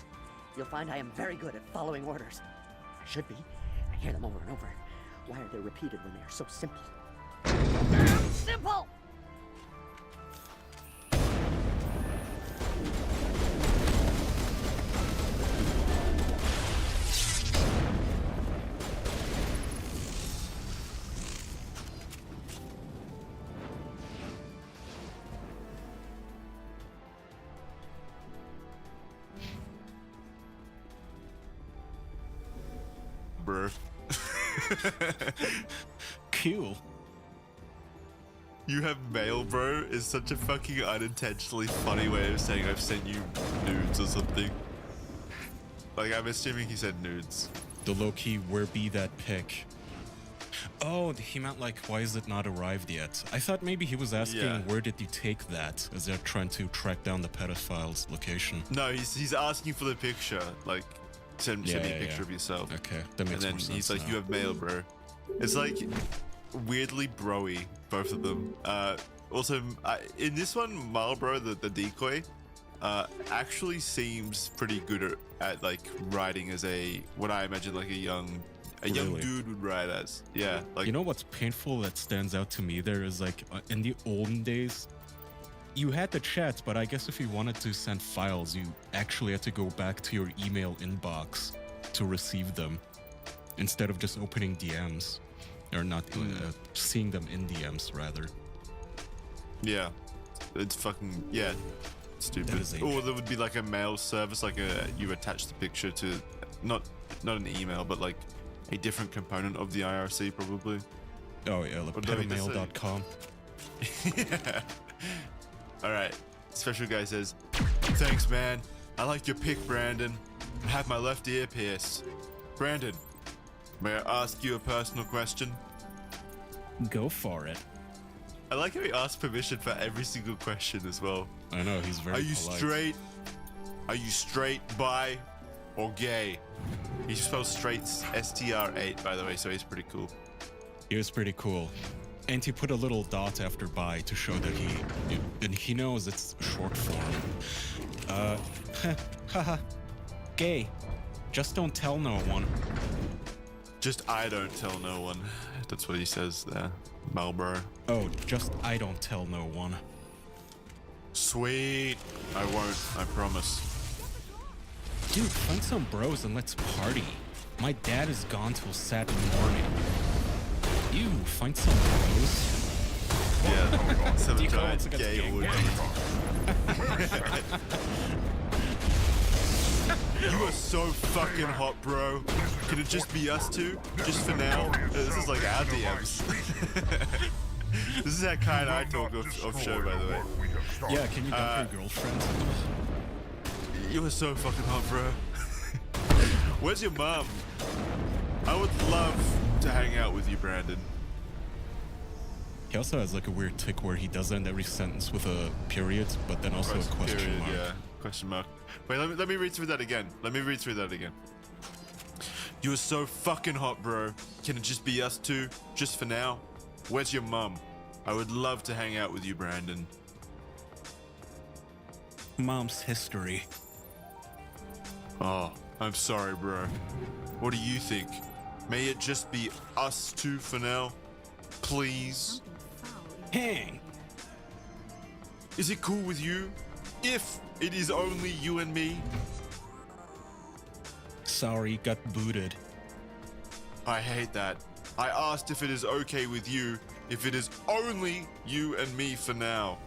You'll find I am very good at following orders. I should be. I hear them over and over. Why are they repeated when they are so simple? Damn simple! Bruh. Cool. You have mail, bro, is such a fucking unintentionally funny way of saying I've sent you nudes or something. Like, I'm assuming he said nudes. The low-key, where be that pic? Oh, he meant like, why is it not arrived yet? I thought maybe he was asking, where did you take that? As they're trying to track down the pedophile's location. No, he's asking for the picture. Like, send me a picture of yourself. Okay, that makes more sense. And then he's like, you have mail, bro. It's like weirdly bro-y, both of them. Also, in this one, Marlboro, the decoy, actually seems pretty good at like riding as what I imagine like a young dude would ride as. Yeah, like, you know what's painful that stands out to me there is like in the olden days, you had the chats, but I guess if you wanted to send files, you actually had to go back to your email inbox to receive them instead of just opening DMs or not seeing them in DMs rather. Yeah, it's fucking stupid. Or there would be like a mail service, like you attach the picture to not an email, but like a different component of the IRC probably. Oh yeah, like petamail.com. Yeah. All right, special guy says, "Thanks, man. I like your pic, Brandon. I have my left ear pierced. Brandon, may I ask you a personal question?" Go for it. I like how he asks permission for every single question as well. I know, he's very Are you polite. straight? Are you straight, bi, or gay? He spells straight STR8, by the way, so he's pretty cool. He was pretty cool. And he put a little dot after bi to show that he knows it's short form. Haha. Gay. Just don't tell no one. Just I don't tell no one. That's what he says there. Marlboro. Oh, just I don't tell no one. Sweet. I won't. I promise. Dude, find some bros and let's party. My dad is gone till Saturday morning. Ew, find some bros. Yeah, some Deco giant wants to get gay gang orgy. You are so fucking hot, bro. Can it just be us two? Just for now? This is like our DMs. This is how kind I talk off show, by the way. Yeah, can you dump your girlfriend? You are so fucking hot, bro. Where's your mom? I would love to hang out with you, Brandon. He also has like a weird tick where he does end every sentence with a period, but then also a question Period, mark. yeah. Question mark. Wait, let me read through that again. You are so fucking hot, bro. Can it just be us two? Just for now? Where's your mum? I would love to hang out with you, Brandon. Mom's history. Oh, I'm sorry, bro. What do you think? May it just be us two for now? Please? Hang! Is it cool with you? If it is only you and me? Sorry, got booted. I hate that. I asked if it is okay with you, if it is only you and me for now.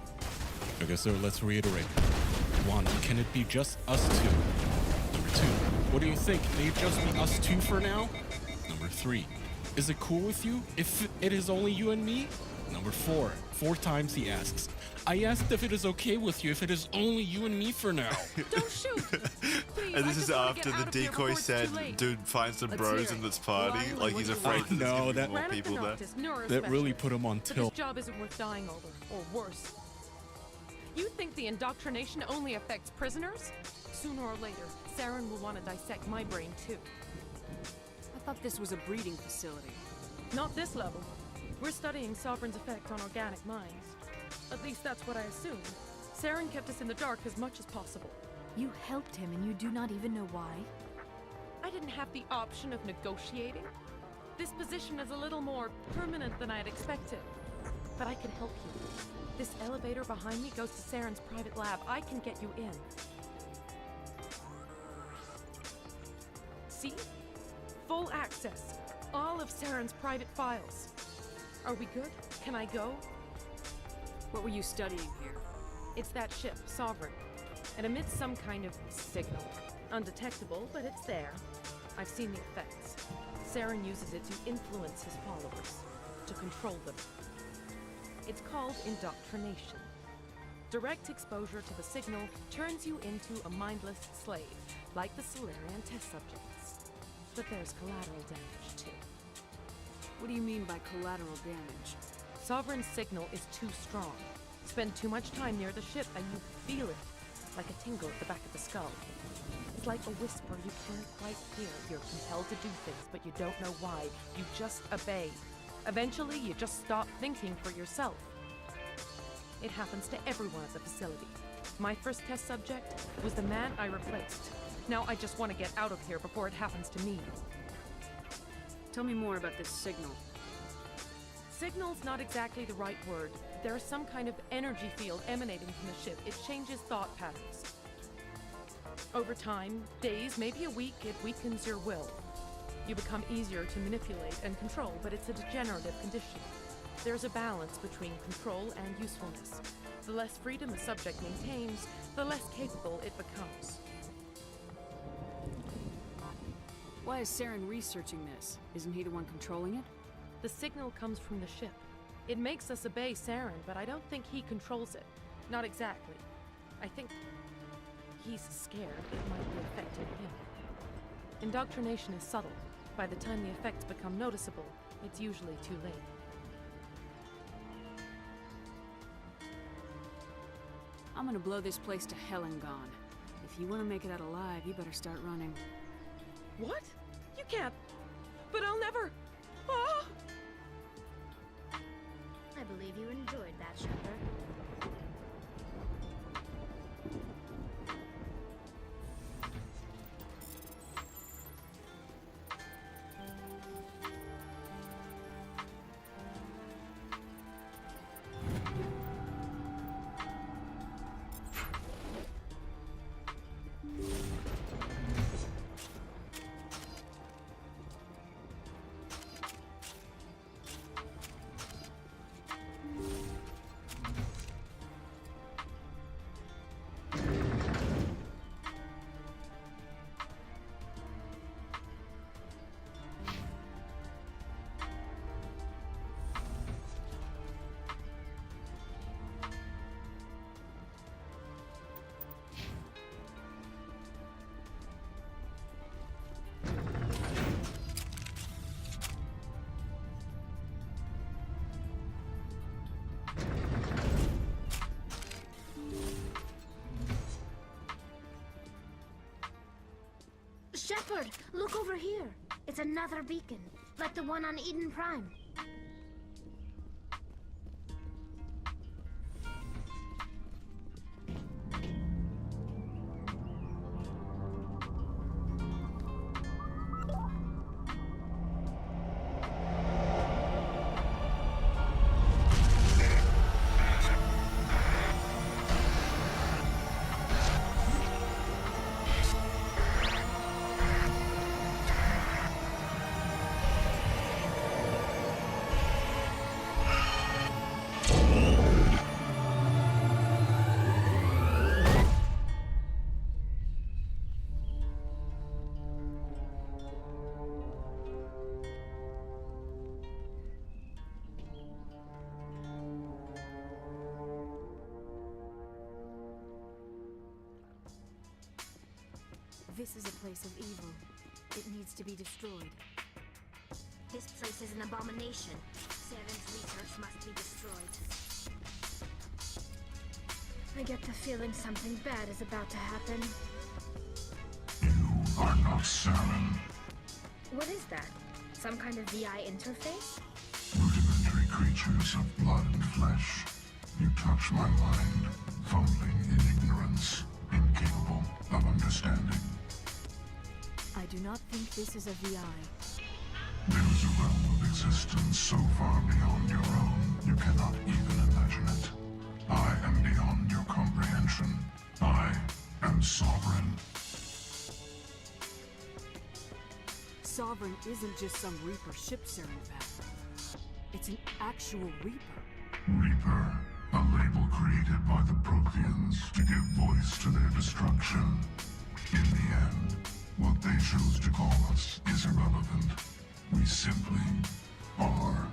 Okay, so let's reiterate. 1, can it be just us two? Number 2, what do you think? May it just be us two for now? Number 3, is it cool with you if it is only you and me? Number 4 times he asks. I asked if it is okay with you if it is only you and me for now. Don't shoot! Please, And I this is just wanna after get the out of here decoy before it's said, too late. dude, find some Let's bros hear in it. this party. Why Like, would he's you afraid want that there's No, gonna that- be more people there. That really put him on But tilt. this job isn't worth dying over, or worse. You think the indoctrination only affects prisoners? Sooner or later, Saren will want to dissect my brain too. I thought this was a breeding facility. Not this level. We're studying Sovereign's effect on organic minds. At least that's what I assumed. Saren kept us in the dark as much as possible. You helped him and you do not even know why? I didn't have the option of negotiating. This position is a little more permanent than I had expected. But I can help you. This elevator behind me goes to Saren's private lab. I can get you in. See? Full access. All of Saren's private files. Are we good? Can I go? What were you studying here? It's that ship, Sovereign. It emits some kind of signal. Undetectable, but it's there. I've seen the effects. Saren uses it to influence his followers, to control them. It's called indoctrination. Direct exposure to the signal turns you into a mindless slave, like the Solarian test subjects. But there's collateral damage, too. What do you mean by collateral damage? Sovereign's signal is too strong. Spend too much time near the ship and you feel it, like a tingle at the back of the skull. It's like a whisper you can't quite hear. You're compelled to do things, but you don't know why. You just obey. Eventually, you just stop thinking for yourself. It happens to everyone at the facility. My first test subject was the man I replaced. Now I just want to get out of here before it happens to me. Tell me more about this signal. Signal's not exactly the right word. There's some kind of energy field emanating from the ship. It changes thought patterns. Over time, days, maybe a week, it weakens your will. You become easier to manipulate and control, but it's a degenerative condition. There's a balance between control and usefulness. The less freedom a subject maintains, the less capable it becomes. Why is Saren researching this? Isn't he the one controlling it? The signal comes from the ship. It makes us obey Saren, but I don't think he controls it. Not exactly. I think he's scared it might be affecting him. Indoctrination is subtle. By the time the effects become noticeable, it's usually too late. I'm gonna blow this place to hell and gone. If you want to make it out alive, you better start running. What? You can't. But I'll never. Ah! I believe you enjoyed that, Shepard. Shepard, look over here. It's another beacon, like the one on Eden Prime. This is a place of evil. It needs to be destroyed. This place is an abomination. Saren's research must be destroyed. I get the feeling something bad is about to happen. You are not Saren. What is that? Some kind of VI interface? Rudimentary creatures of blood and flesh. You touch my mind, fumbling in ignorance, incapable of understanding. I do not think this is a VI. There is a realm of existence so far beyond your own, you cannot even imagine it. I am beyond your comprehension. I am sovereign. Sovereign isn't just some Reaper ship Saren found. It's an actual Reaper. Reaper, a label created by the Protheans to give voice to their destruction. In the end, what they chose to call us is irrelevant. We simply are.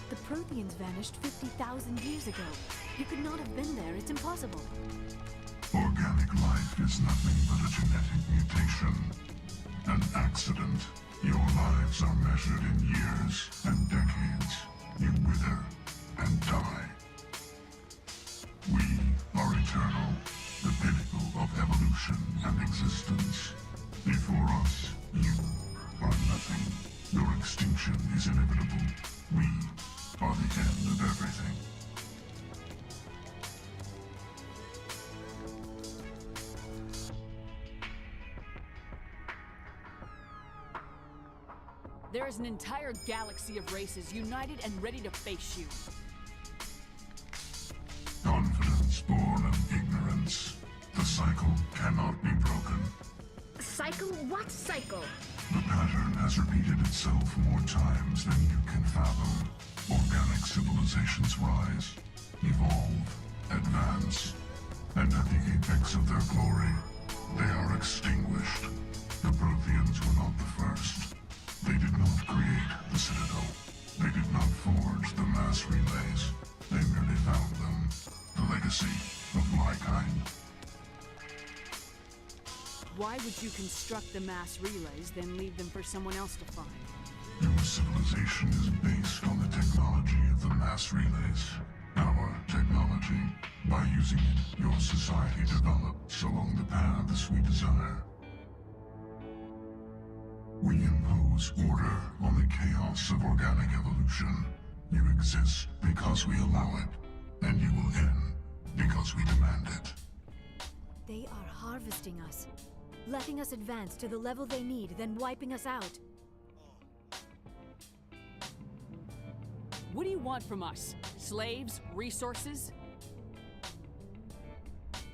The Protheans vanished 50,000 years ago. You could not have been there. It's impossible. Organic life is nothing but a genetic mutation. An accident. Your lives are measured in years and decades. You wither and die. We are eternal, the pinnacle of evolution and existence. Before us, you are nothing. Your extinction is inevitable. We are the end of everything. There is an entire galaxy of races united and ready to face you. Confidence born of ignorance. The cycle cannot be broken. Cycle? What cycle? The pattern has repeated itself more times than you can fathom. Organic civilizations rise, evolve, advance, and at the apex of their glory, they are extinguished. The Protheans were not the first. They did not create the Citadel. They did not forge the mass relays. They merely found them. The legacy of my kind. Why would you construct the mass relays, then leave them for someone else to find? Your civilization is based on the technology of the mass relays. Our technology. By using it, your society develops along the paths we desire. We impose order on the chaos of organic evolution. You exist because we allow it, and you will end because we demand it. They are harvesting us, letting us advance to the level they need, then wiping us out. What do you want from us? Slaves? Resources?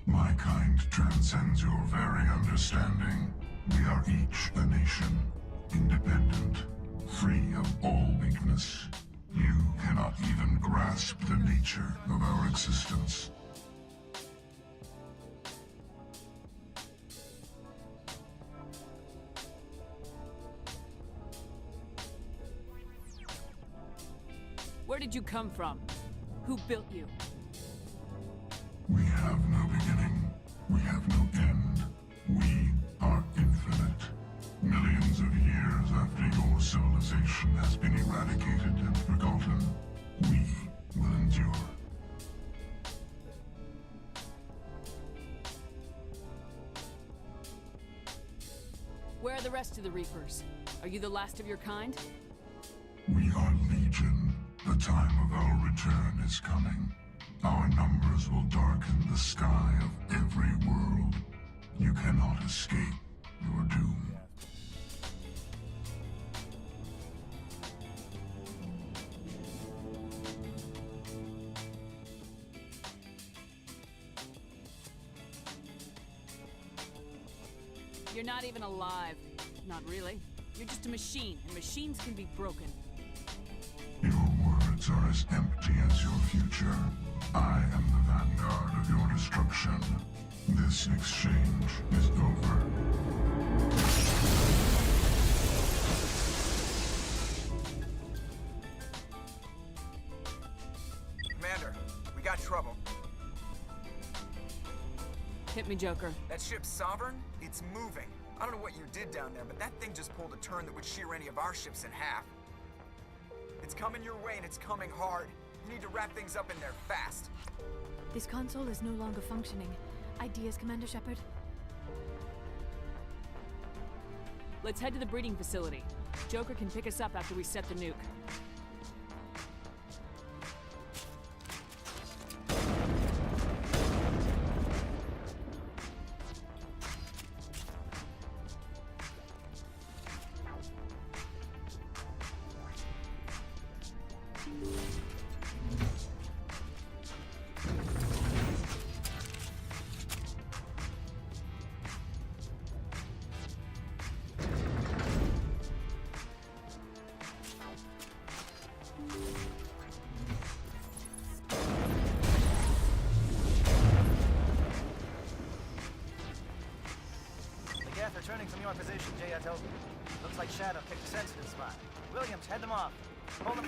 My kind transcends your very understanding. We are each a nation, independent, free of all weakness. You cannot even grasp the nature of our existence. Where did you come from? Who built you? We have no beginning. We have no end. We are infinite. Millions of years after your civilization has been eradicated and forgotten, we will endure. the rest of the Reapers? Are you the last of your kind? We are Legion. The time of our return is coming. Our numbers will darken the sky of every world. You cannot escape your doom. You're not even alive. Not really. You're just a machine, and machines can be broken. Your words are as empty as your future. I am the vanguard of your destruction. This exchange is over. Commander, we got trouble. Hit me, Joker. That ship's Sovereign? It's moving. I don't know what you did down there, but that thing just pulled a turn that would shear any of our ships in half. It's coming your way, and it's coming hard. You need to wrap things up in there fast. This console is no longer functioning. Ideas, Commander Shepard? Let's head to the breeding facility. Joker can pick us up after we set the nuke. Returning from your position, J.A. Looks like Shadow picked a sensitive spot. Williams, head them off. Hold them.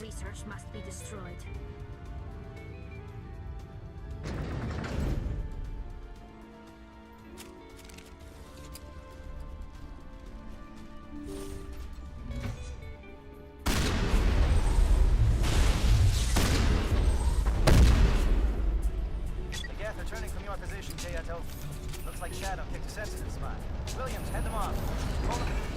research must be destroyed. Again, returning from your position, J.A. Looks like Shadow picked a sensitive spot. Williams, head them off. Hold them.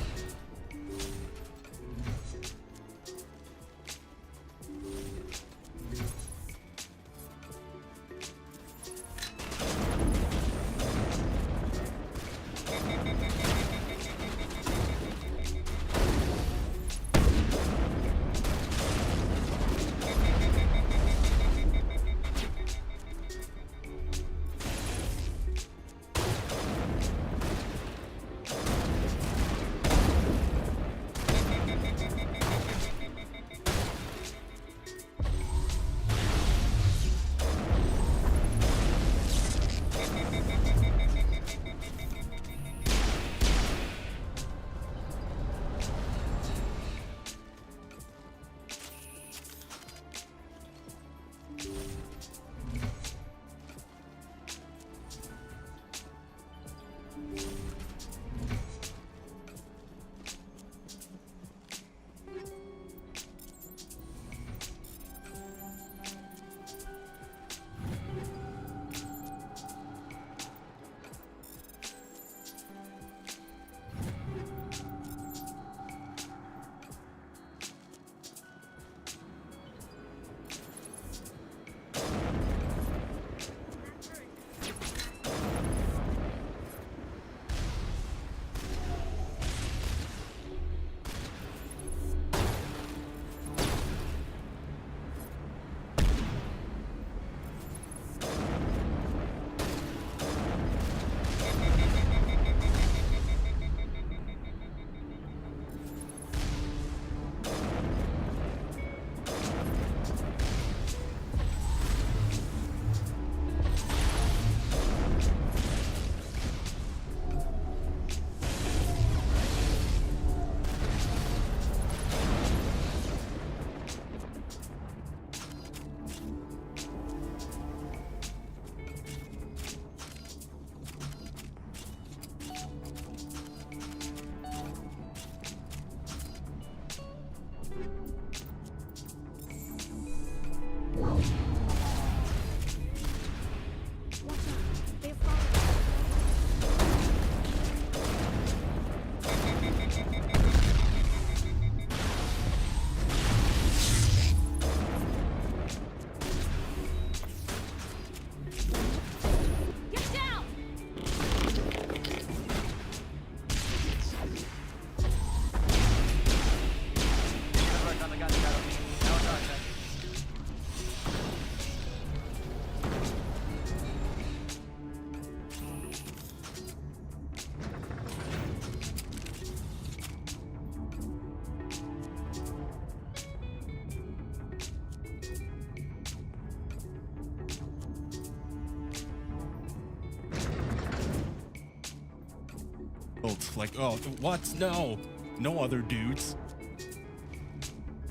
Like, oh, what? No. No other dudes.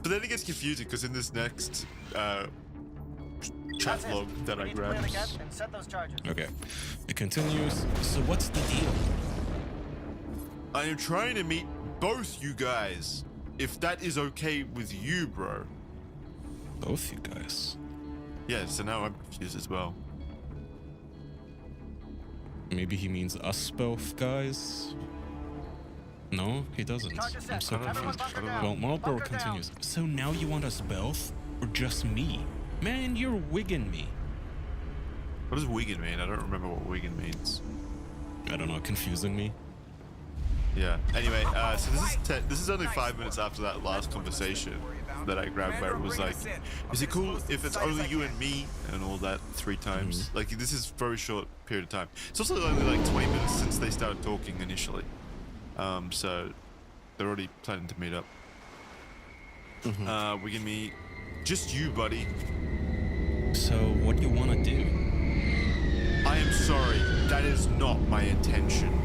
But then it gets confusing because in this next chat log that I grabbed. Set those charges. Okay. It continues. So what's the deal? I am trying to meet both you guys. If that is okay with you, bro. Both you guys? Yeah, so now I'm confused as well. Maybe he means us both guys? No, he doesn't. I'm so confused. Well, Marlboro continues. So now you want us both? Or just me? Man, you're wigging me. What does wigging mean? I don't remember what wigging means. I don't know, confusing me? Yeah. Anyway, so this is only 5 minutes after that last conversation that I grabbed where it was like, is it cool if it's only you and me and all that 3 times? Like, this is a very short period of time. It's also only like 20 minutes since they started talking initially. So they're already planning to meet up. We can meet just you, buddy. So what do you want to do? I am sorry. That is not my intention.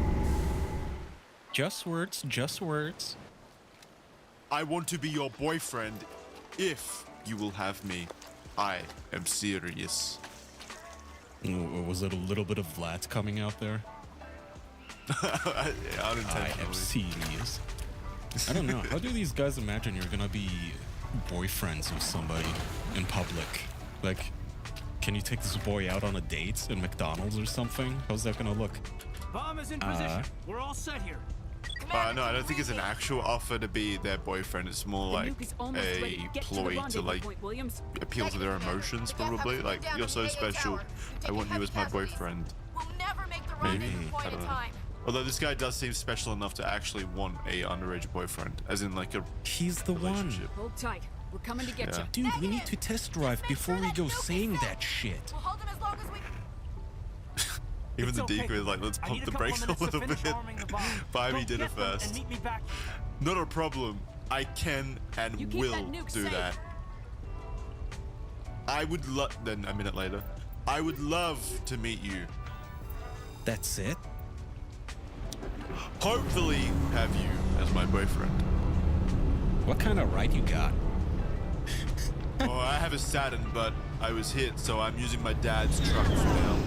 Just words, just words. I want to be your boyfriend if you will have me. I am serious. Was it a little bit of Vlad coming out there? I am serious. I don't know. How do these guys imagine you're gonna be boyfriends with somebody in public? Like, can you take this boy out on a date in McDonald's or something? How's that gonna look? Bomb is in position. We're all set here. No, I don't think it's an actual offer to be their boyfriend. It's more like a ploy to like appeal to their emotions, probably. Like, you're so special. I want you as my boyfriend. Maybe. I don't know. Although this guy does seem special enough to actually want a underage boyfriend, as in like a He's the one. Hold tight. We're coming to get you. Dude, we need to test drive before we go saying that shit. We'll hold him as long as we... Even the decoy is like, let's pump the brakes a little bit. Buy me dinner first. Not a problem. I can and will do that. I would love... Then a minute later. I would love to meet you. That's it? Hopefully have you as my boyfriend. What kind of ride you got? Oh, I have a Saturn, but I was hit, so I'm using my dad's truck for now.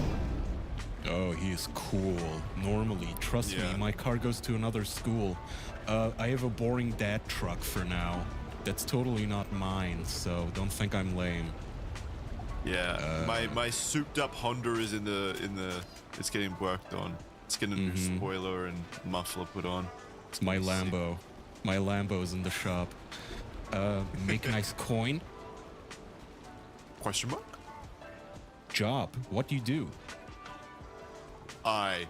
Oh, he is cool. Normally, trust me, my car goes to another school. I have a boring dad truck for now. That's totally not mine, so don't think I'm lame. Yeah, my souped up Honda is in the it's getting worked on. It's getting a new spoiler and muffler put on. It's my Lambo. My Lambo's in the shop. Make nice coin? Question mark? Job. What do you do? I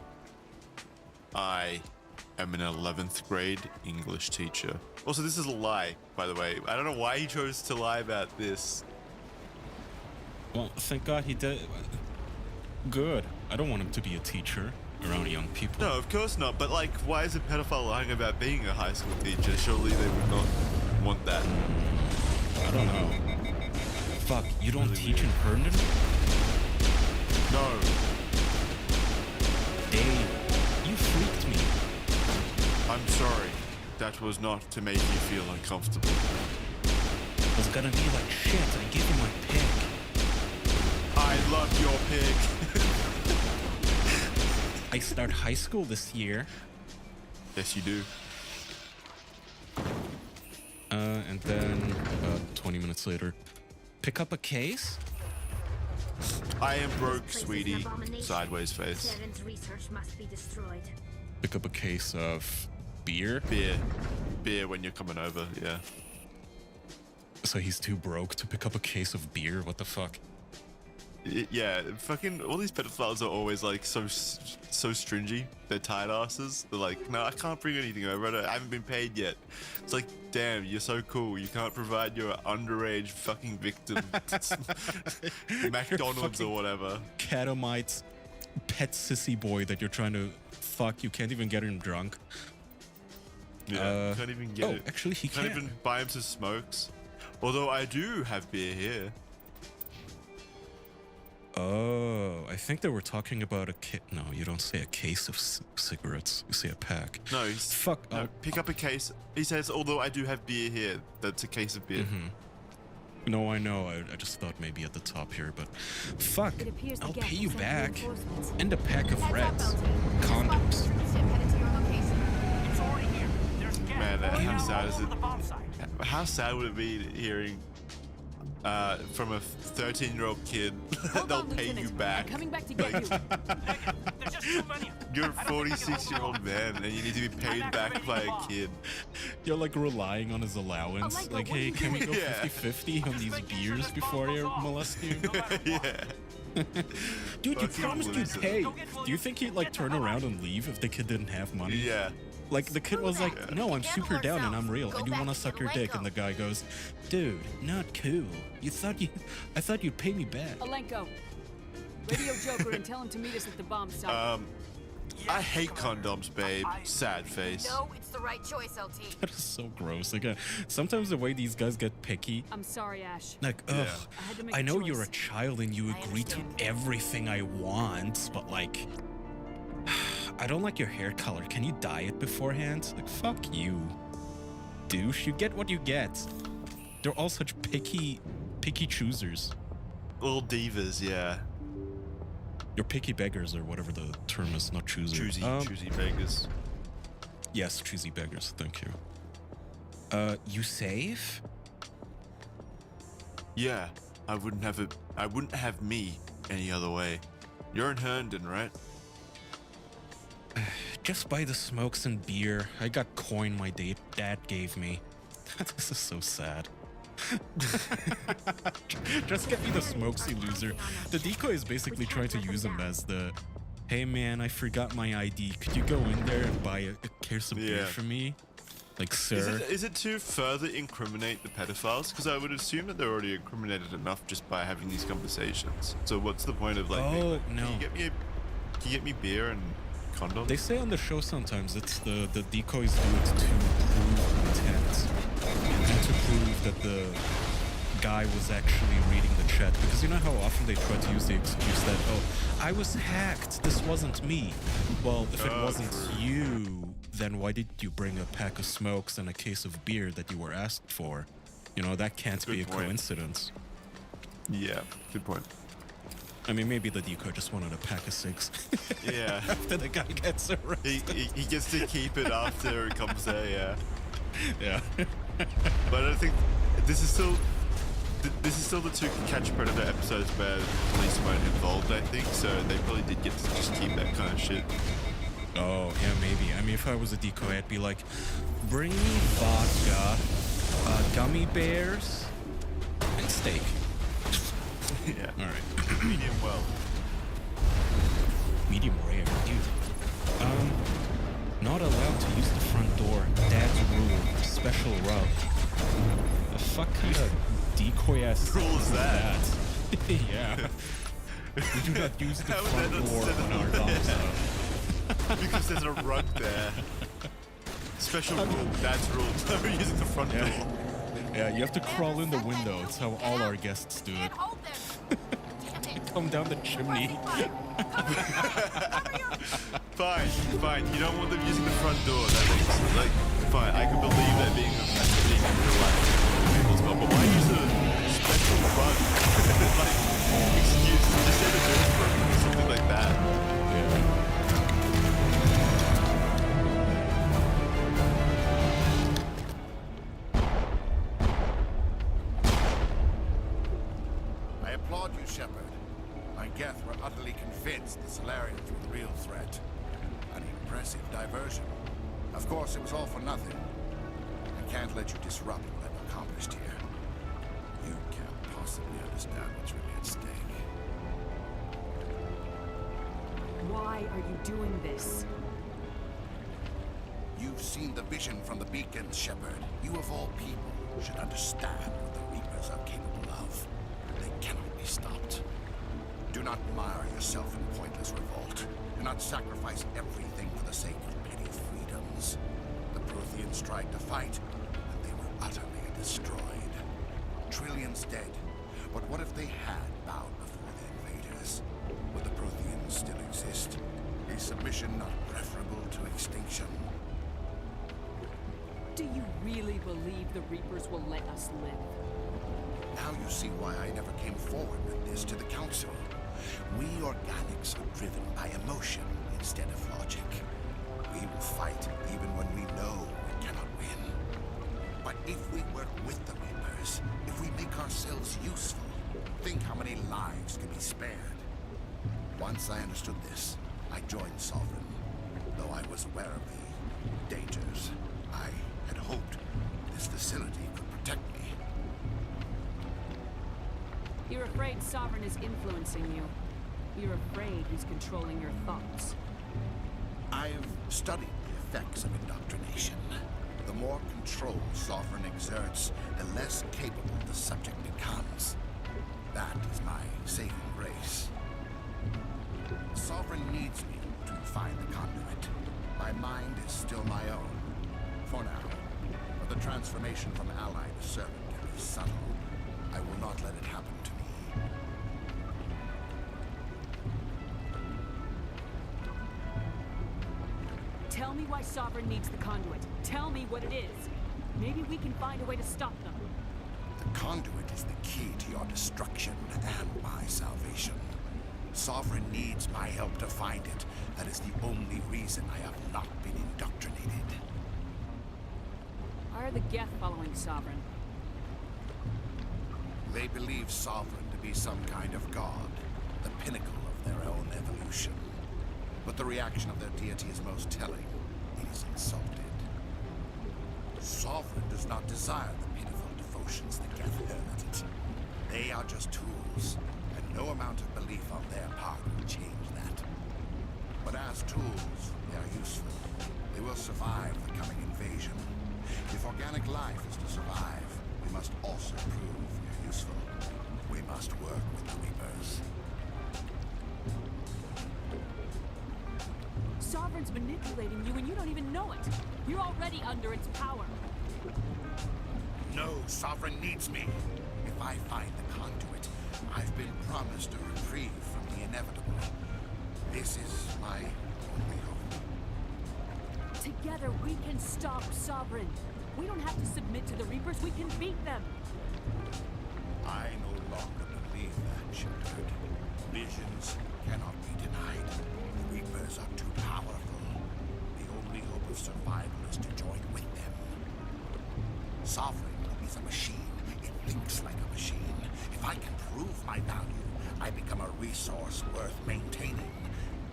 am an 11th grade English teacher. Also, this is a lie, by the way. I don't know why he chose to lie about this. Well, thank God he did. Good. I don't want him to be a teacher around young people. No, of course not. But, like, why is a pedophile lying about being a high school teacher? Surely they would not want that. I don't know. Fuck, you don't really teach in Herndon? No. Dave, you freaked me. I'm sorry. That was not to make you feel uncomfortable. I was gonna be like, shit, I gave you my pig. I love your pig. I start high school this year. Yes, you do. And then, 20 minutes later, pick up a case? I am broke, sweetie. Sideways face. Research must be destroyed. Pick up a case of beer? Beer when you're coming over, yeah. So he's too broke to pick up a case of beer? What the fuck? Yeah, fucking all these pedophiles are always like so stringy. They're tight asses. They're like, no, I can't bring anything over. I haven't been paid yet. It's like, damn, you're so cool. You can't provide your underage fucking victim McDonald's or whatever. Catamite's pet sissy boy that you're trying to fuck. You can't even get him drunk. Yeah, can't even get it. Actually, he can't even buy him some smokes. Although I do have beer here. Oh, I think they were talking about a kit. No, you don't say a case of cigarettes. You say a pack. No, he's... Fuck. No, pick up a case. He says, although I do have beer here, that's a case of beer. No, I know. I just thought maybe at the top here, but fuck. I'll pay you back. And a pack of reds. Condoms. Man, how sad is it? How sad would it be hearing from a 13-year-old kid that they'll pay you back? I'm coming back to get you. You're a 46-year-old man and you need to be paid back by a kid. You're like relying on his allowance. Like, hey, can we go 50-50 on these beers before you molest you? Yeah. Dude, you promised you'd pay. Do you think he'd like turn around and leave if the kid didn't have money? Yeah. Like the kid was like, no, I'm super down and I'm real. I do want to suck your dick. And the guy goes, dude, not cool. I thought you'd pay me back. Alenko, radio Joker and tell him to meet us at the bomb site. I hate condoms, babe. Sad face. No, it's the right choice, LT. That is so gross. Like, sometimes the way these guys get picky. I'm sorry, Ash. Like, I ugh, had to make I a know choice. you're a child and you agree to everything I want, but like, I don't like your hair color. Can you dye it beforehand? Like, fuck you, douche. You get what you get. They're all such picky choosers. Little divas, yeah. You're picky beggars, or whatever the term is, not choosers. Choosy beggars. Yes, choosy beggars. Thank you. You save? Yeah, I wouldn't have it. I wouldn't have me any other way. You're in Herndon, right? Just buy the smokes and beer. I got coin my dad gave me. This is so sad. Just get me the smokes, you loser. The decoy is basically trying to use him as the, hey man, I forgot my ID. Could you go in there and buy a case of beer for me? Like, sir. Is it to further incriminate the pedophiles? Because I would assume that they're already incriminated enough just by having these conversations. So what's the point of like? Oh, no. Can you get me beer and condoms? They say on the show sometimes it's the decoys do it to prove intent and to prove that the guy was actually reading the chat, because you know how often they try to use the excuse that, oh, I was hacked, this wasn't me. Well, if it wasn't you, then why did you bring a pack of smokes and a case of beer that you were asked for? You know, that can't be a coincidence. Yeah, good point. I mean, maybe the decoy just wanted a pack of cigs. Yeah. After the guy gets arrested. He gets to keep it after it comes there, yeah. Yeah. But I think this is still the two Catch Predator episodes where the police weren't involved, I think, so they probably did get to just keep that kind of shit. Oh, yeah, maybe. I mean, if I was a decoy, I'd be like, bring me vodka, gummy bears, and steak. Yeah. Alright. Medium well. Medium rare, dude. Not allowed to use the front door. Dad's rule. Special rub. The fuck kind of decoy ass rule is that? Yeah. We do not use the front door on our domicile. Because there's a rug there. Special rule, Dad's rule. Never using the front door. Yeah, you have to crawl in the window. It's how all our guests do it. Come down the chimney. Fine. You don't want them using the front door. That makes, like, fine. I can believe that being in real life people's fault, but why use a special rug? Like, excuse, just say the dirty rug or something like that. Yeah. I applaud you, Shepard. My Geth were utterly convinced the Solarians were the real threat. An impressive diversion. Of course, it was all for nothing. I can't let you disrupt what I've accomplished here. You can't possibly understand what's really at stake. Why are you doing this? You've seen the vision from the beacons, Shepard. You of all people should understand what the Reapers are capable of. They cannot be stopped. Do not mire yourself in pointless revolt. Do not sacrifice everything for the sake of petty freedoms. The Protheans tried to fight, and they were utterly destroyed. Trillions dead. But what if they had bowed before the invaders? still exist. A submission not preferable to extinction. Do you really believe the Reapers will let us live? Now you see why I never came forward with this to the Council. We organics are driven by emotion instead of logic. We will fight even when we know we cannot win. But if we work with the Reapers, if we make ourselves useful, think how many lives can be spared. Once I understood this, I joined Sovereign, though I was aware of the dangers. I had hoped this facility could protect me. You're afraid Sovereign is influencing you. You're afraid he's controlling your thoughts. I've studied the effects of indoctrination. The more control Sovereign exerts, the less capable the subject becomes. That is my saving grace. Sovereign needs me to find the conduit. My mind is still my own. For now. But the transformation from ally to servant can be subtle. I will not let it happen to me. Tell me why Sovereign needs the conduit. Tell me what it is. Maybe we can find a way to stop them. The conduit is the key to your destruction and my salvation. Sovereign needs my help to find it. That is the only reason I have not been indoctrinated. Why are the Geth following Sovereign? They believe Sovereign to be some kind of god, the pinnacle of their own evolution. But the reaction of their deity is most telling. It is insulted. Sovereign does not desire the pitiful devotions the Geth hurl at it. They are just tools, and no amount of belief on their part will change that. But as tools, they are useful. They will survive the coming invasion. If organic life is to survive, we must also prove we are useful. We must work with the Reapers. Sovereign's manipulating you and you don't even know it. You're already under its power. No, Sovereign needs me. If I find the conduit, I've been promised a reprieve from the inevitable. This is my only hope. Together we can stop Sovereign. We don't have to submit to the Reapers, we can beat them. I no longer believe that, Shepherd. Visions cannot be denied. The Reapers are too powerful. The only hope of survival is to join with them. Sovereign is a machine. It thinks like a machine. If I can prove my value, I become a resource worth maintaining.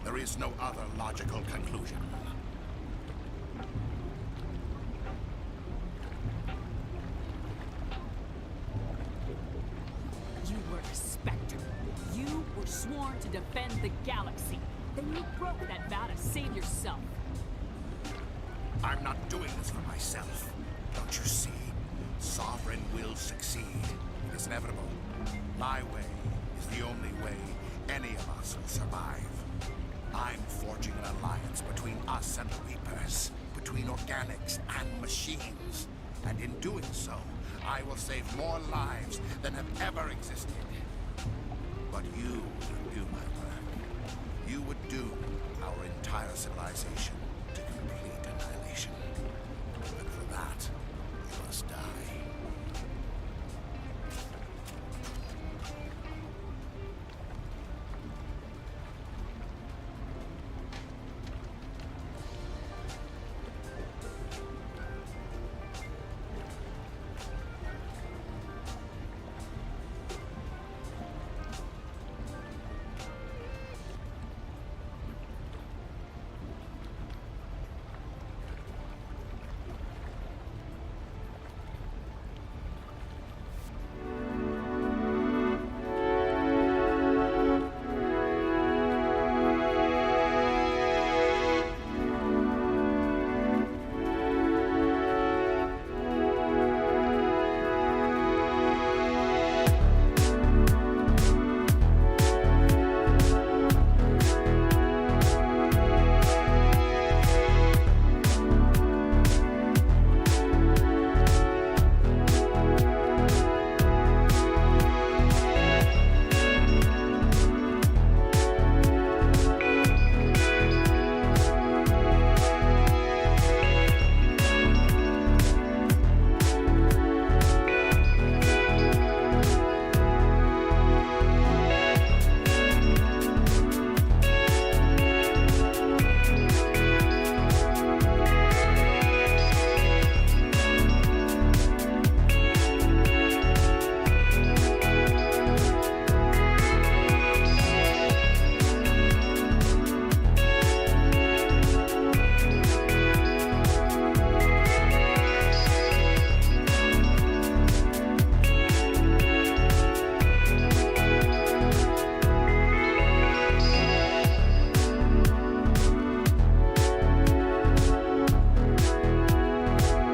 There is no other logical conclusion. You were a Spectre. You were sworn to defend the galaxy. Then you broke that vow to save yourself. I'm not doing this for myself. Don't you see? Sovereign will succeed. It is inevitable. My way is the only way any of us will survive. I'm forging an alliance between us and the Reapers, between organics and machines. And in doing so, I will save more lives than have ever existed. But you would do my work. You would doom our entire civilization.